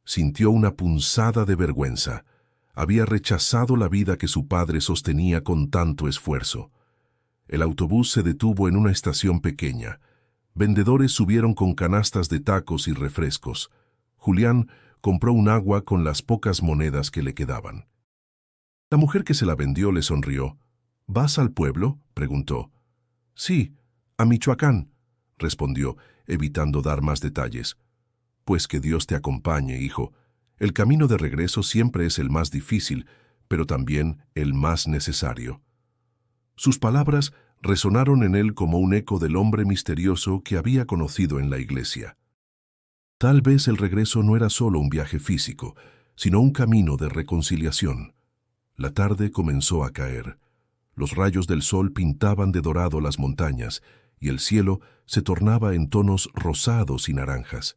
Sintió una punzada de vergüenza. Había rechazado la vida que su padre sostenía con tanto esfuerzo. El autobús se detuvo en una estación pequeña. Vendedores subieron con canastas de tacos y refrescos. Julián compró un agua con las pocas monedas que le quedaban. La mujer que se la vendió le sonrió. ¿Vas al pueblo?, preguntó. Sí, a Michoacán, respondió, evitando dar más detalles. Pues que Dios te acompañe, hijo. El camino de regreso siempre es el más difícil, pero también el más necesario. Sus palabras resonaron en él como un eco del hombre misterioso que había conocido en la iglesia. Tal vez el regreso no era solo un viaje físico, sino un camino de reconciliación. La tarde comenzó a caer. Los rayos del sol pintaban de dorado las montañas y el cielo se tornaba en tonos rosados y naranjas.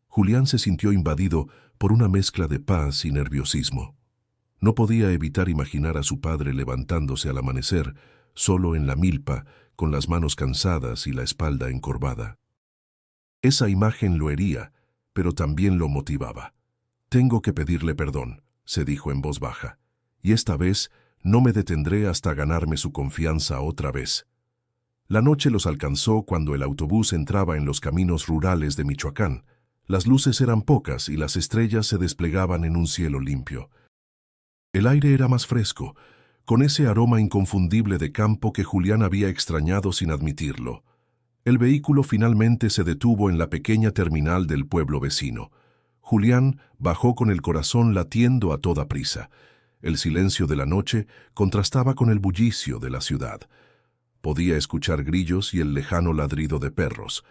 Julián se sintió invadido por una mezcla de paz y nerviosismo. No podía evitar imaginar a su padre levantándose al amanecer, solo en la milpa, con las manos cansadas y la espalda encorvada. Esa imagen lo hería, pero también lo motivaba. «Tengo que pedirle perdón», se dijo en voz baja, «y esta vez no me detendré hasta ganarme su confianza otra vez». La noche los alcanzó cuando el autobús entraba en los caminos rurales de Michoacán. Las luces eran pocas y las estrellas se desplegaban en un cielo limpio. El aire era más fresco, con ese aroma inconfundible de campo que Julián había extrañado sin admitirlo. El vehículo finalmente se detuvo en la pequeña terminal del pueblo vecino. Julián bajó con el corazón latiendo a toda prisa. El silencio de la noche contrastaba con el bullicio de la ciudad. Podía escuchar grillos y el lejano ladrido de perros.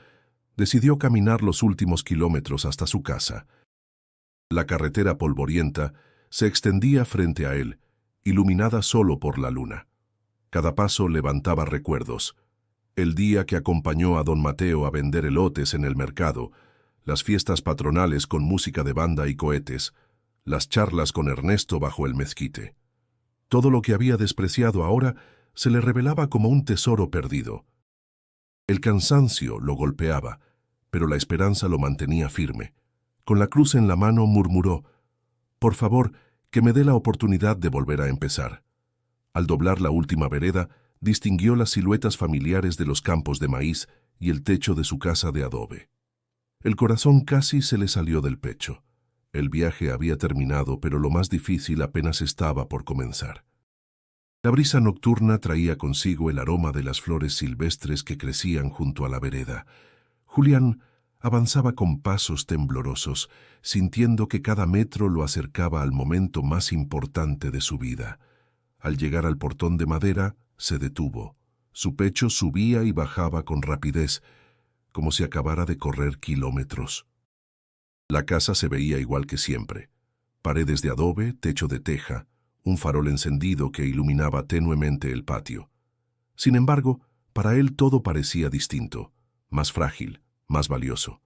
Decidió caminar los últimos kilómetros hasta su casa. La carretera polvorienta se extendía frente a él, iluminada solo por la luna. Cada paso levantaba recuerdos. El día que acompañó a don Mateo a vender elotes en el mercado, las fiestas patronales con música de banda y cohetes, las charlas con Ernesto bajo el mezquite. Todo lo que había despreciado ahora se le revelaba como un tesoro perdido. El cansancio lo golpeaba, pero la esperanza lo mantenía firme. Con la cruz en la mano murmuró: «Por favor, que me dé la oportunidad de volver a empezar». Al doblar la última vereda, distinguió las siluetas familiares de los campos de maíz y el techo de su casa de adobe. El corazón casi se le salió del pecho. El viaje había terminado, pero lo más difícil apenas estaba por comenzar. La brisa nocturna traía consigo el aroma de las flores silvestres que crecían junto a la vereda. Julián avanzaba con pasos temblorosos, sintiendo que cada metro lo acercaba al momento más importante de su vida. Al llegar al portón de madera, se detuvo. Su pecho subía y bajaba con rapidez, como si acabara de correr kilómetros. La casa se veía igual que siempre. Paredes de adobe, techo de teja, un farol encendido que iluminaba tenuemente el patio. Sin embargo, para él todo parecía distinto, más frágil, más valioso.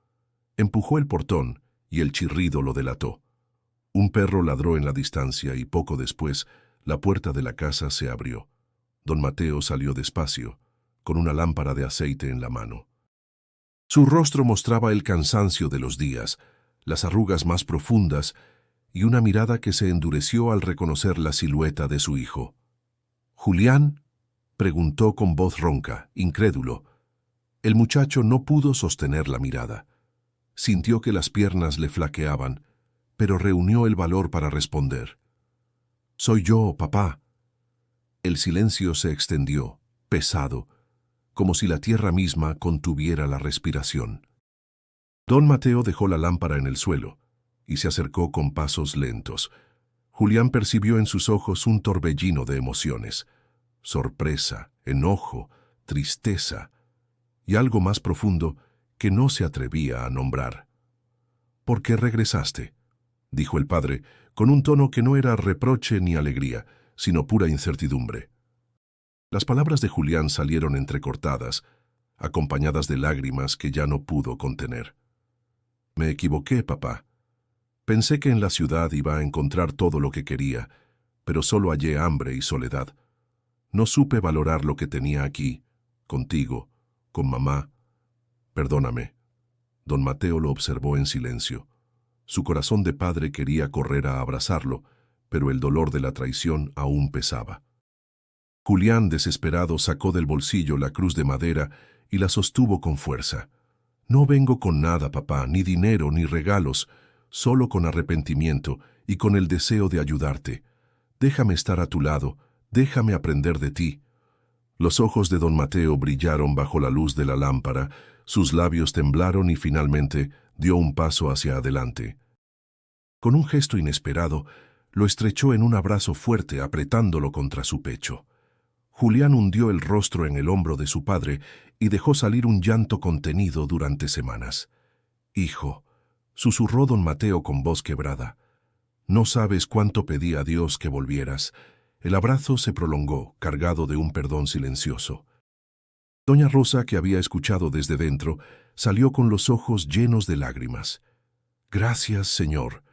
Empujó el portón y el chirrido lo delató. Un perro ladró en la distancia y poco después la puerta de la casa se abrió. Don Mateo salió despacio, con una lámpara de aceite en la mano. Su rostro mostraba el cansancio de los días, las arrugas más profundas y una mirada que se endureció al reconocer la silueta de su hijo. «¿Julián?», preguntó con voz ronca, incrédulo. El muchacho no pudo sostener la mirada. Sintió que las piernas le flaqueaban, pero reunió el valor para responder. «Soy yo, papá». El silencio se extendió, pesado, como si la tierra misma contuviera la respiración. Don Mateo dejó la lámpara en el suelo y se acercó con pasos lentos. Julián percibió en sus ojos un torbellino de emociones: sorpresa, enojo, tristeza y algo más profundo que no se atrevía a nombrar. «¿Por qué regresaste?», dijo el padre, con un tono que no era reproche ni alegría, sino pura incertidumbre. Las palabras de Julián salieron entrecortadas, acompañadas de lágrimas que ya no pudo contener. «Me equivoqué, papá. Pensé que en la ciudad iba a encontrar todo lo que quería, pero solo hallé hambre y soledad. No supe valorar lo que tenía aquí, contigo, con mamá. Perdóname». Don Mateo lo observó en silencio. Su corazón de padre quería correr a abrazarlo, pero el dolor de la traición aún pesaba. Julián, desesperado, sacó del bolsillo la cruz de madera y la sostuvo con fuerza. «No vengo con nada, papá, ni dinero, ni regalos, solo con arrepentimiento y con el deseo de ayudarte. Déjame estar a tu lado, déjame aprender de ti». Los ojos de don Mateo brillaron bajo la luz de la lámpara, sus labios temblaron y finalmente dio un paso hacia adelante. Con un gesto inesperado, lo estrechó en un abrazo fuerte, apretándolo contra su pecho. Julián hundió el rostro en el hombro de su padre y dejó salir un llanto contenido durante semanas. «Hijo», susurró don Mateo con voz quebrada, «no sabes cuánto pedí a Dios que volvieras». El abrazo se prolongó, cargado de un perdón silencioso. Doña Rosa, que había escuchado desde dentro, salió con los ojos llenos de lágrimas. «Gracias, Señor»,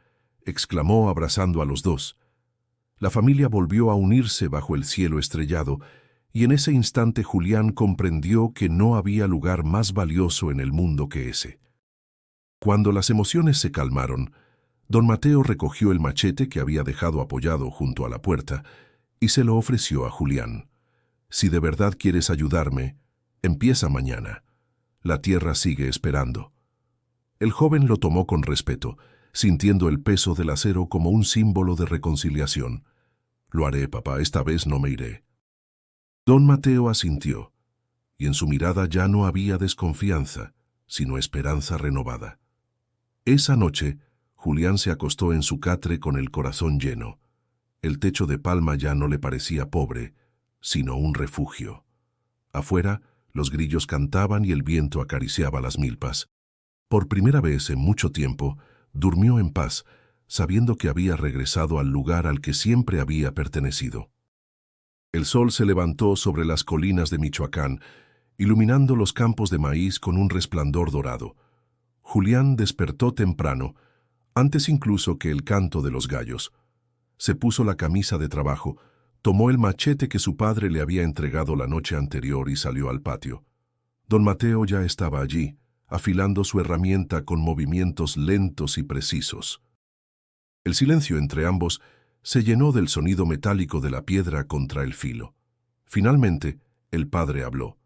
exclamó abrazando a los dos. La familia volvió a unirse bajo el cielo estrellado, y en ese instante Julián comprendió que no había lugar más valioso en el mundo que ese. Cuando las emociones se calmaron, don Mateo recogió el machete que había dejado apoyado junto a la puerta y se lo ofreció a Julián. «Si de verdad quieres ayudarme, empieza mañana. La tierra sigue esperando». El joven lo tomó con respeto, sintiendo el peso del acero como un símbolo de reconciliación. «Lo haré, papá, esta vez no me iré». Don Mateo asintió, y en su mirada ya no había desconfianza, sino esperanza renovada. Esa noche, Julián se acostó en su catre con el corazón lleno. El techo de palma ya no le parecía pobre, sino un refugio. Afuera, los grillos cantaban y el viento acariciaba las milpas. Por primera vez en mucho tiempo, durmió en paz, sabiendo que había regresado al lugar al que siempre había pertenecido. El sol se levantó sobre las colinas de Michoacán, iluminando los campos de maíz con un resplandor dorado. Julián despertó temprano, antes incluso que el canto de los gallos. Se puso la camisa de trabajo, tomó el machete que su padre le había entregado la noche anterior y salió al patio. Don Mateo ya estaba allí, afilando su herramienta con movimientos lentos y precisos. El silencio entre ambos se llenó del sonido metálico de la piedra contra el filo. Finalmente, el padre habló.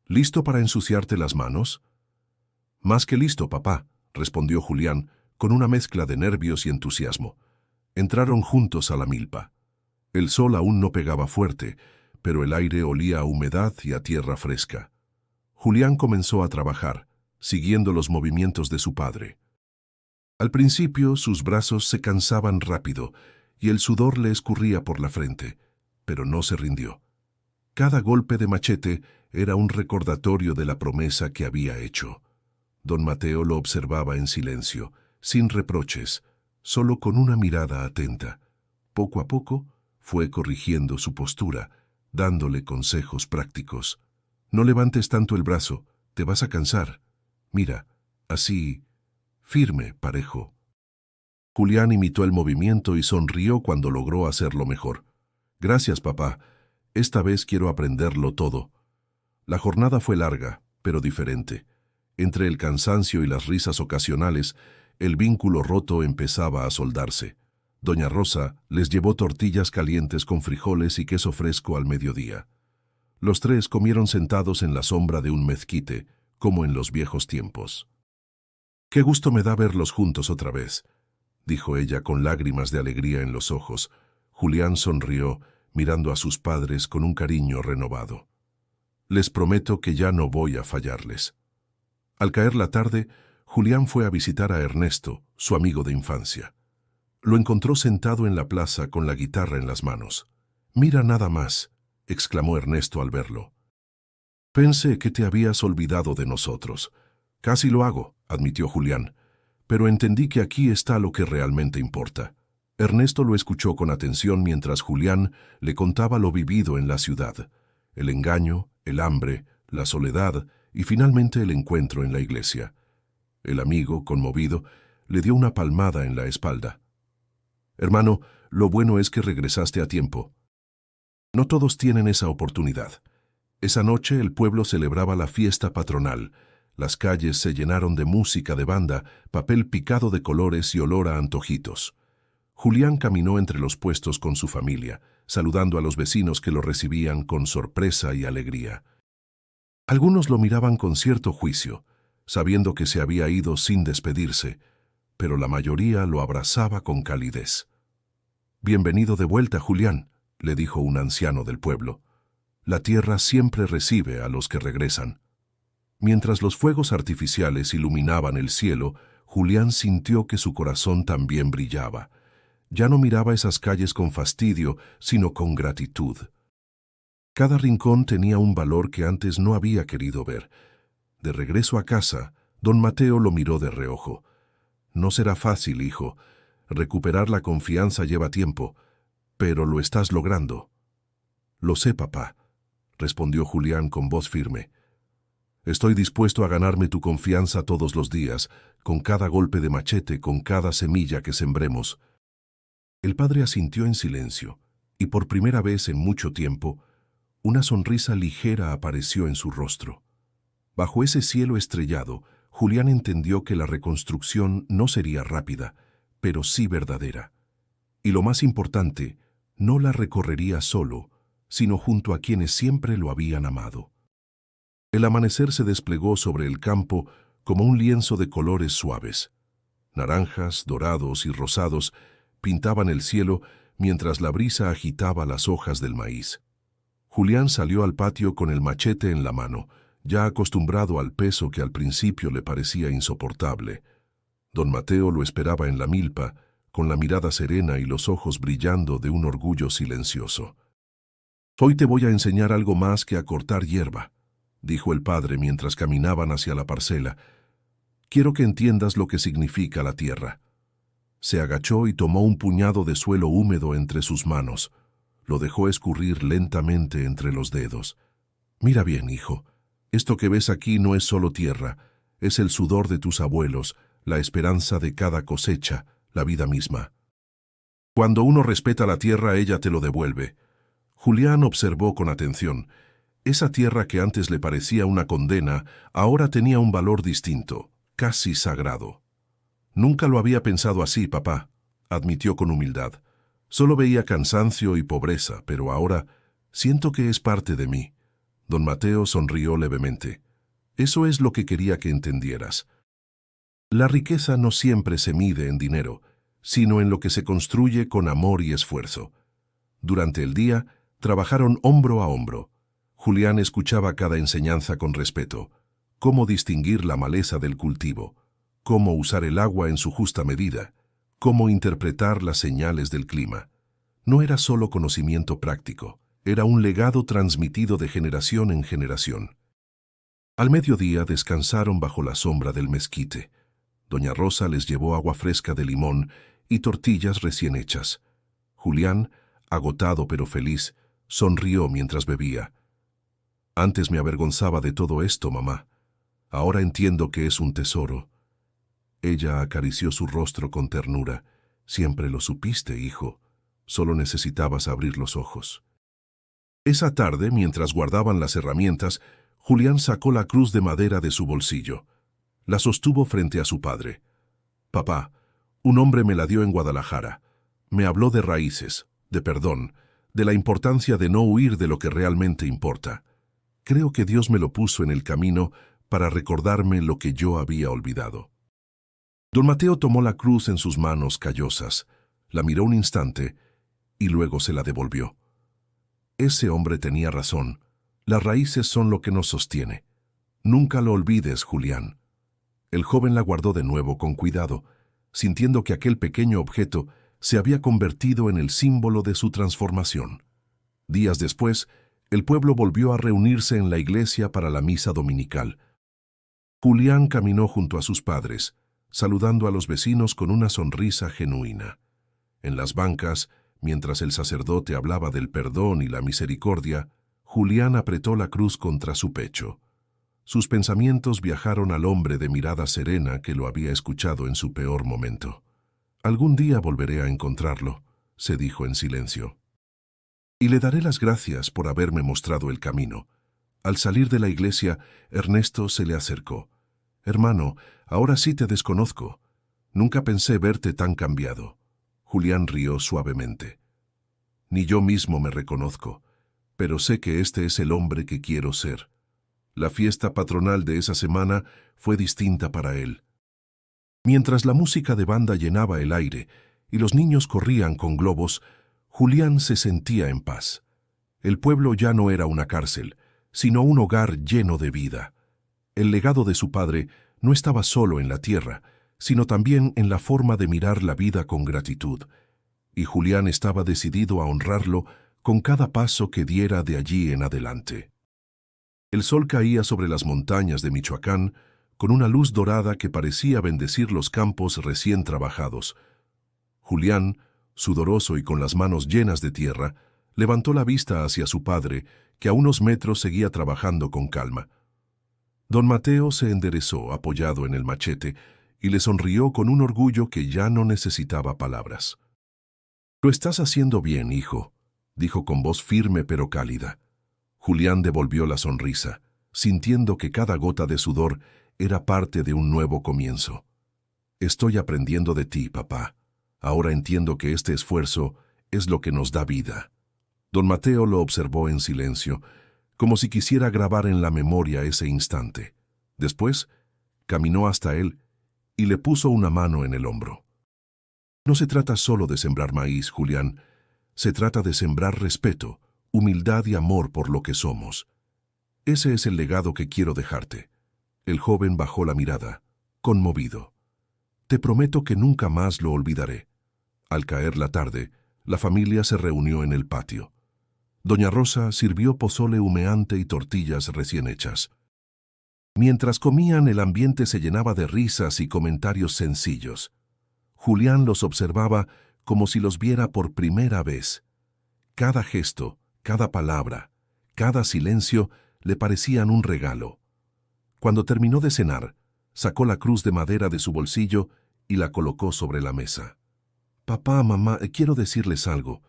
«¿Listo para ensuciarte las manos?». «Más que listo, papá», respondió Julián, con una mezcla de nervios y entusiasmo. Entraron juntos a la milpa. El sol aún no pegaba fuerte, pero el aire olía a humedad y a tierra fresca. Julián comenzó a trabajar, siguiendo los movimientos de su padre. Al principio sus brazos se cansaban rápido y el sudor le escurría por la frente, pero no se rindió. Cada golpe de machete era un recordatorio de la promesa que había hecho. Don Mateo lo observaba en silencio, sin reproches, solo con una mirada atenta. Poco a poco fue corrigiendo su postura, dándole consejos prácticos. «No levantes tanto el brazo, te vas a cansar. Mira, así, firme, parejo». Julián imitó el movimiento y sonrió cuando logró hacerlo mejor. «Gracias, papá. Esta vez quiero aprenderlo todo». La jornada fue larga, pero diferente. Entre el cansancio y las risas ocasionales, el vínculo roto empezaba a soldarse. Doña Rosa les llevó tortillas calientes con frijoles y queso fresco al mediodía. Los tres comieron sentados en la sombra de un mezquite, como en los viejos tiempos. «Qué gusto me da verlos juntos otra vez», dijo ella con lágrimas de alegría en los ojos. Julián sonrió, mirando a sus padres con un cariño renovado. «Les prometo que ya no voy a fallarles». Al caer la tarde, Julián fue a visitar a Ernesto, su amigo de infancia. Lo encontró sentado en la plaza con la guitarra en las manos. «Mira nada más», exclamó Ernesto al verlo. «Pensé que te habías olvidado de nosotros». «Casi lo hago», admitió Julián, «pero entendí que aquí está lo que realmente importa». Ernesto lo escuchó con atención mientras Julián le contaba lo vivido en la ciudad: el engaño, el hambre, la soledad y finalmente el encuentro en la iglesia. El amigo, conmovido, le dio una palmada en la espalda. «Hermano, lo bueno es que regresaste a tiempo. No todos tienen esa oportunidad». Esa noche el pueblo celebraba la fiesta patronal. Las calles se llenaron de música de banda, papel picado de colores y olor a antojitos. Julián caminó entre los puestos con su familia, saludando a los vecinos que lo recibían con sorpresa y alegría. Algunos lo miraban con cierto juicio, sabiendo que se había ido sin despedirse, pero la mayoría lo abrazaba con calidez. «Bienvenido de vuelta, Julián», le dijo un anciano del pueblo. «La tierra siempre recibe a los que regresan». Mientras los fuegos artificiales iluminaban el cielo, Julián sintió que su corazón también brillaba. Ya no miraba esas calles con fastidio, sino con gratitud. Cada rincón tenía un valor que antes no había querido ver. De regreso a casa, don Mateo lo miró de reojo. «No será fácil, hijo. Recuperar la confianza lleva tiempo, pero lo estás logrando». «Lo sé, papá», respondió Julián con voz firme. «Estoy dispuesto a ganarme tu confianza todos los días, con cada golpe de machete, con cada semilla que sembremos». El padre asintió en silencio, y por primera vez en mucho tiempo, una sonrisa ligera apareció en su rostro. Bajo ese cielo estrellado, Julián entendió que la reconstrucción no sería rápida, pero sí verdadera. Y lo más importante, no la recorrería solo, sino junto a quienes siempre lo habían amado. El amanecer se desplegó sobre el campo como un lienzo de colores suaves. Naranjas, dorados y rosados pintaban el cielo mientras la brisa agitaba las hojas del maíz. Julián salió al patio con el machete en la mano, ya acostumbrado al peso que al principio le parecía insoportable. Don Mateo lo esperaba en la milpa, con la mirada serena y los ojos brillando de un orgullo silencioso. «Hoy te voy a enseñar algo más que a cortar hierba», dijo el padre mientras caminaban hacia la parcela. «Quiero que entiendas lo que significa la tierra». Se agachó y tomó un puñado de suelo húmedo entre sus manos. Lo dejó escurrir lentamente entre los dedos. «Mira bien, hijo. Esto que ves aquí no es solo tierra, es el sudor de tus abuelos, la esperanza de cada cosecha, la vida misma. Cuando uno respeta la tierra, ella te lo devuelve». Julián observó con atención. Esa tierra que antes le parecía una condena, ahora tenía un valor distinto, casi sagrado. «Nunca lo había pensado así, papá», admitió con humildad. «Solo veía cansancio y pobreza, pero ahora siento que es parte de mí». Don Mateo sonrió levemente. «Eso es lo que quería que entendieras. La riqueza no siempre se mide en dinero, sino en lo que se construye con amor y esfuerzo». Durante el día, trabajaron hombro a hombro. Julián escuchaba cada enseñanza con respeto. Cómo distinguir la maleza del cultivo, cómo usar el agua en su justa medida, cómo interpretar las señales del clima. No era solo conocimiento práctico, era un legado transmitido de generación en generación. Al mediodía descansaron bajo la sombra del mezquite. Doña Rosa les llevó agua fresca de limón y tortillas recién hechas. Julián, agotado pero feliz, sonrió mientras bebía. «Antes me avergonzaba de todo esto, mamá. Ahora entiendo que es un tesoro». Ella acarició su rostro con ternura. «Siempre lo supiste, hijo. Solo necesitabas abrir los ojos». Esa tarde, mientras guardaban las herramientas, Julián sacó la cruz de madera de su bolsillo. La sostuvo frente a su padre. «Papá, un hombre me la dio en Guadalajara. Me habló de raíces, de perdón, de la importancia de no huir de lo que realmente importa. Creo que Dios me lo puso en el camino para recordarme lo que yo había olvidado. Don Mateo tomó la cruz en sus manos callosas, la miró un instante y luego se la devolvió. Ese hombre tenía razón. Las raíces son lo que nos sostiene. Nunca lo olvides, Julián. El joven la guardó de nuevo con cuidado, sintiendo que aquel pequeño objeto se había convertido en el símbolo de su transformación. Días después, el pueblo volvió a reunirse en la iglesia para la misa dominical. Julián caminó junto a sus padres, saludando a los vecinos con una sonrisa genuina. En las bancas, mientras el sacerdote hablaba del perdón y la misericordia, Julián apretó la cruz contra su pecho. Sus pensamientos viajaron al hombre de mirada serena que lo había escuchado en su peor momento. «Algún día volveré a encontrarlo», se dijo en silencio. «Y le daré las gracias por haberme mostrado el camino». Al salir de la iglesia, Ernesto se le acercó. «Hermano, ahora sí te desconozco. Nunca pensé verte tan cambiado». Julián rió suavemente. «Ni yo mismo me reconozco, pero sé que este es el hombre que quiero ser». La fiesta patronal de esa semana fue distinta para él. Mientras la música de banda llenaba el aire y los niños corrían con globos, Julián se sentía en paz. El pueblo ya no era una cárcel, sino un hogar lleno de vida. El legado de su padre no estaba solo en la tierra, sino también en la forma de mirar la vida con gratitud. Y Julián estaba decidido a honrarlo con cada paso que diera de allí en adelante. El sol caía sobre las montañas de Michoacán con una luz dorada que parecía bendecir los campos recién trabajados. Julián, sudoroso y con las manos llenas de tierra, levantó la vista hacia su padre, que a unos metros seguía trabajando con calma. Don Mateo se enderezó, apoyado en el machete, y le sonrió con un orgullo que ya no necesitaba palabras. «Lo estás haciendo bien, hijo», dijo con voz firme pero cálida. Julián devolvió la sonrisa, sintiendo que cada gota de sudor era parte de un nuevo comienzo. «Estoy aprendiendo de ti, papá. Ahora entiendo que este esfuerzo es lo que nos da vida». Don Mateo lo observó en silencio, como si quisiera grabar en la memoria ese instante. Después, caminó hasta él y le puso una mano en el hombro. «No se trata solo de sembrar maíz, Julián. Se trata de sembrar respeto, humildad y amor por lo que somos. Ese es el legado que quiero dejarte». El joven bajó la mirada, conmovido. «Te prometo que nunca más lo olvidaré». Al caer la tarde, la familia se reunió en el patio. Doña Rosa sirvió pozole humeante y tortillas recién hechas. Mientras comían, el ambiente se llenaba de risas y comentarios sencillos. Julián los observaba como si los viera por primera vez. Cada gesto, cada palabra, cada silencio le parecían un regalo. Cuando terminó de cenar, sacó la cruz de madera de su bolsillo y la colocó sobre la mesa. «Papá, mamá, quiero decirles algo.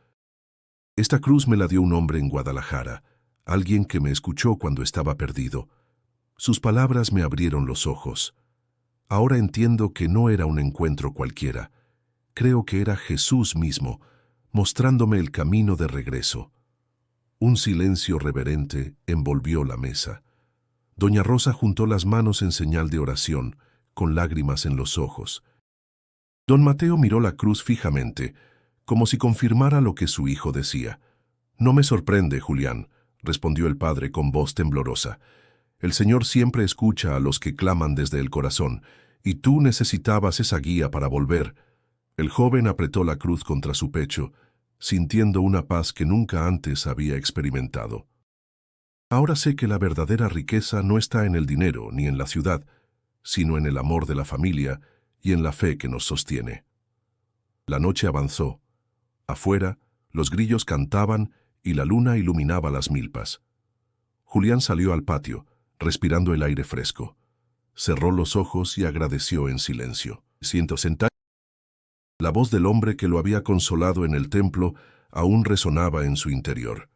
Esta cruz me la dio un hombre en Guadalajara, alguien que me escuchó cuando estaba perdido. Sus palabras me abrieron los ojos. Ahora entiendo que no era un encuentro cualquiera. Creo que era Jesús mismo, mostrándome el camino de regreso». Un silencio reverente envolvió la mesa. Doña Rosa juntó las manos en señal de oración, con lágrimas en los ojos. Don Mateo miró la cruz fijamente, como si confirmara lo que su hijo decía. «No me sorprende, Julián», respondió el padre con voz temblorosa. «El Señor siempre escucha a los que claman desde el corazón, y tú necesitabas esa guía para volver». El joven apretó la cruz contra su pecho, sintiendo una paz que nunca antes había experimentado. «Ahora sé que la verdadera riqueza no está en el dinero ni en la ciudad, sino en el amor de la familia y en la fe que nos sostiene». La noche avanzó. Afuera, los grillos cantaban y la luna iluminaba las milpas. Julián salió al patio, respirando el aire fresco. Cerró los ojos y agradeció en silencio. La voz del hombre que lo había consolado en el templo aún resonaba en su interior.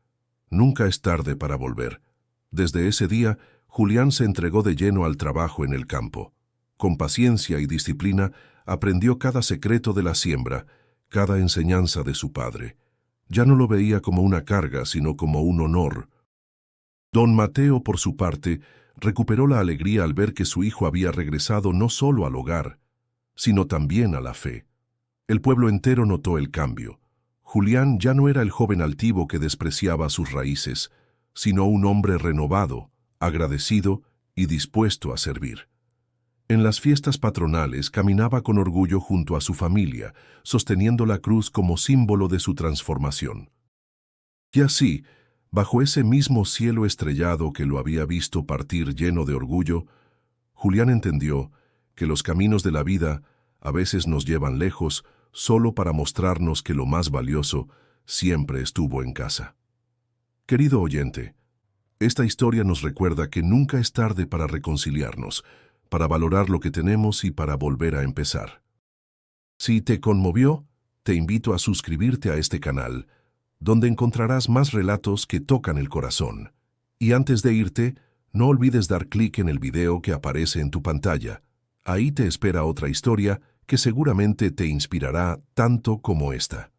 Nunca es tarde para volver. Desde ese día, Julián se entregó de lleno al trabajo en el campo. Con paciencia y disciplina, aprendió cada secreto de la siembra, cada enseñanza de su padre. Ya no lo veía como una carga, sino como un honor. Don Mateo, por su parte, recuperó la alegría al ver que su hijo había regresado no solo al hogar, sino también a la fe. El pueblo entero notó el cambio. Julián ya no era el joven altivo que despreciaba sus raíces, sino un hombre renovado, agradecido y dispuesto a servir. En las fiestas patronales caminaba con orgullo junto a su familia, sosteniendo la cruz como símbolo de su transformación. Y así, bajo ese mismo cielo estrellado que lo había visto partir lleno de orgullo, Julián entendió que los caminos de la vida a veces nos llevan lejos solo para mostrarnos que lo más valioso siempre estuvo en casa. Querido oyente, esta historia nos recuerda que nunca es tarde para reconciliarnos, para valorar lo que tenemos y para volver a empezar. Si te conmovió, te invito a suscribirte a este canal, donde encontrarás más relatos que tocan el corazón. Y antes de irte, no olvides dar clic en el video que aparece en tu pantalla. Ahí te espera otra historia que seguramente te inspirará tanto como esta.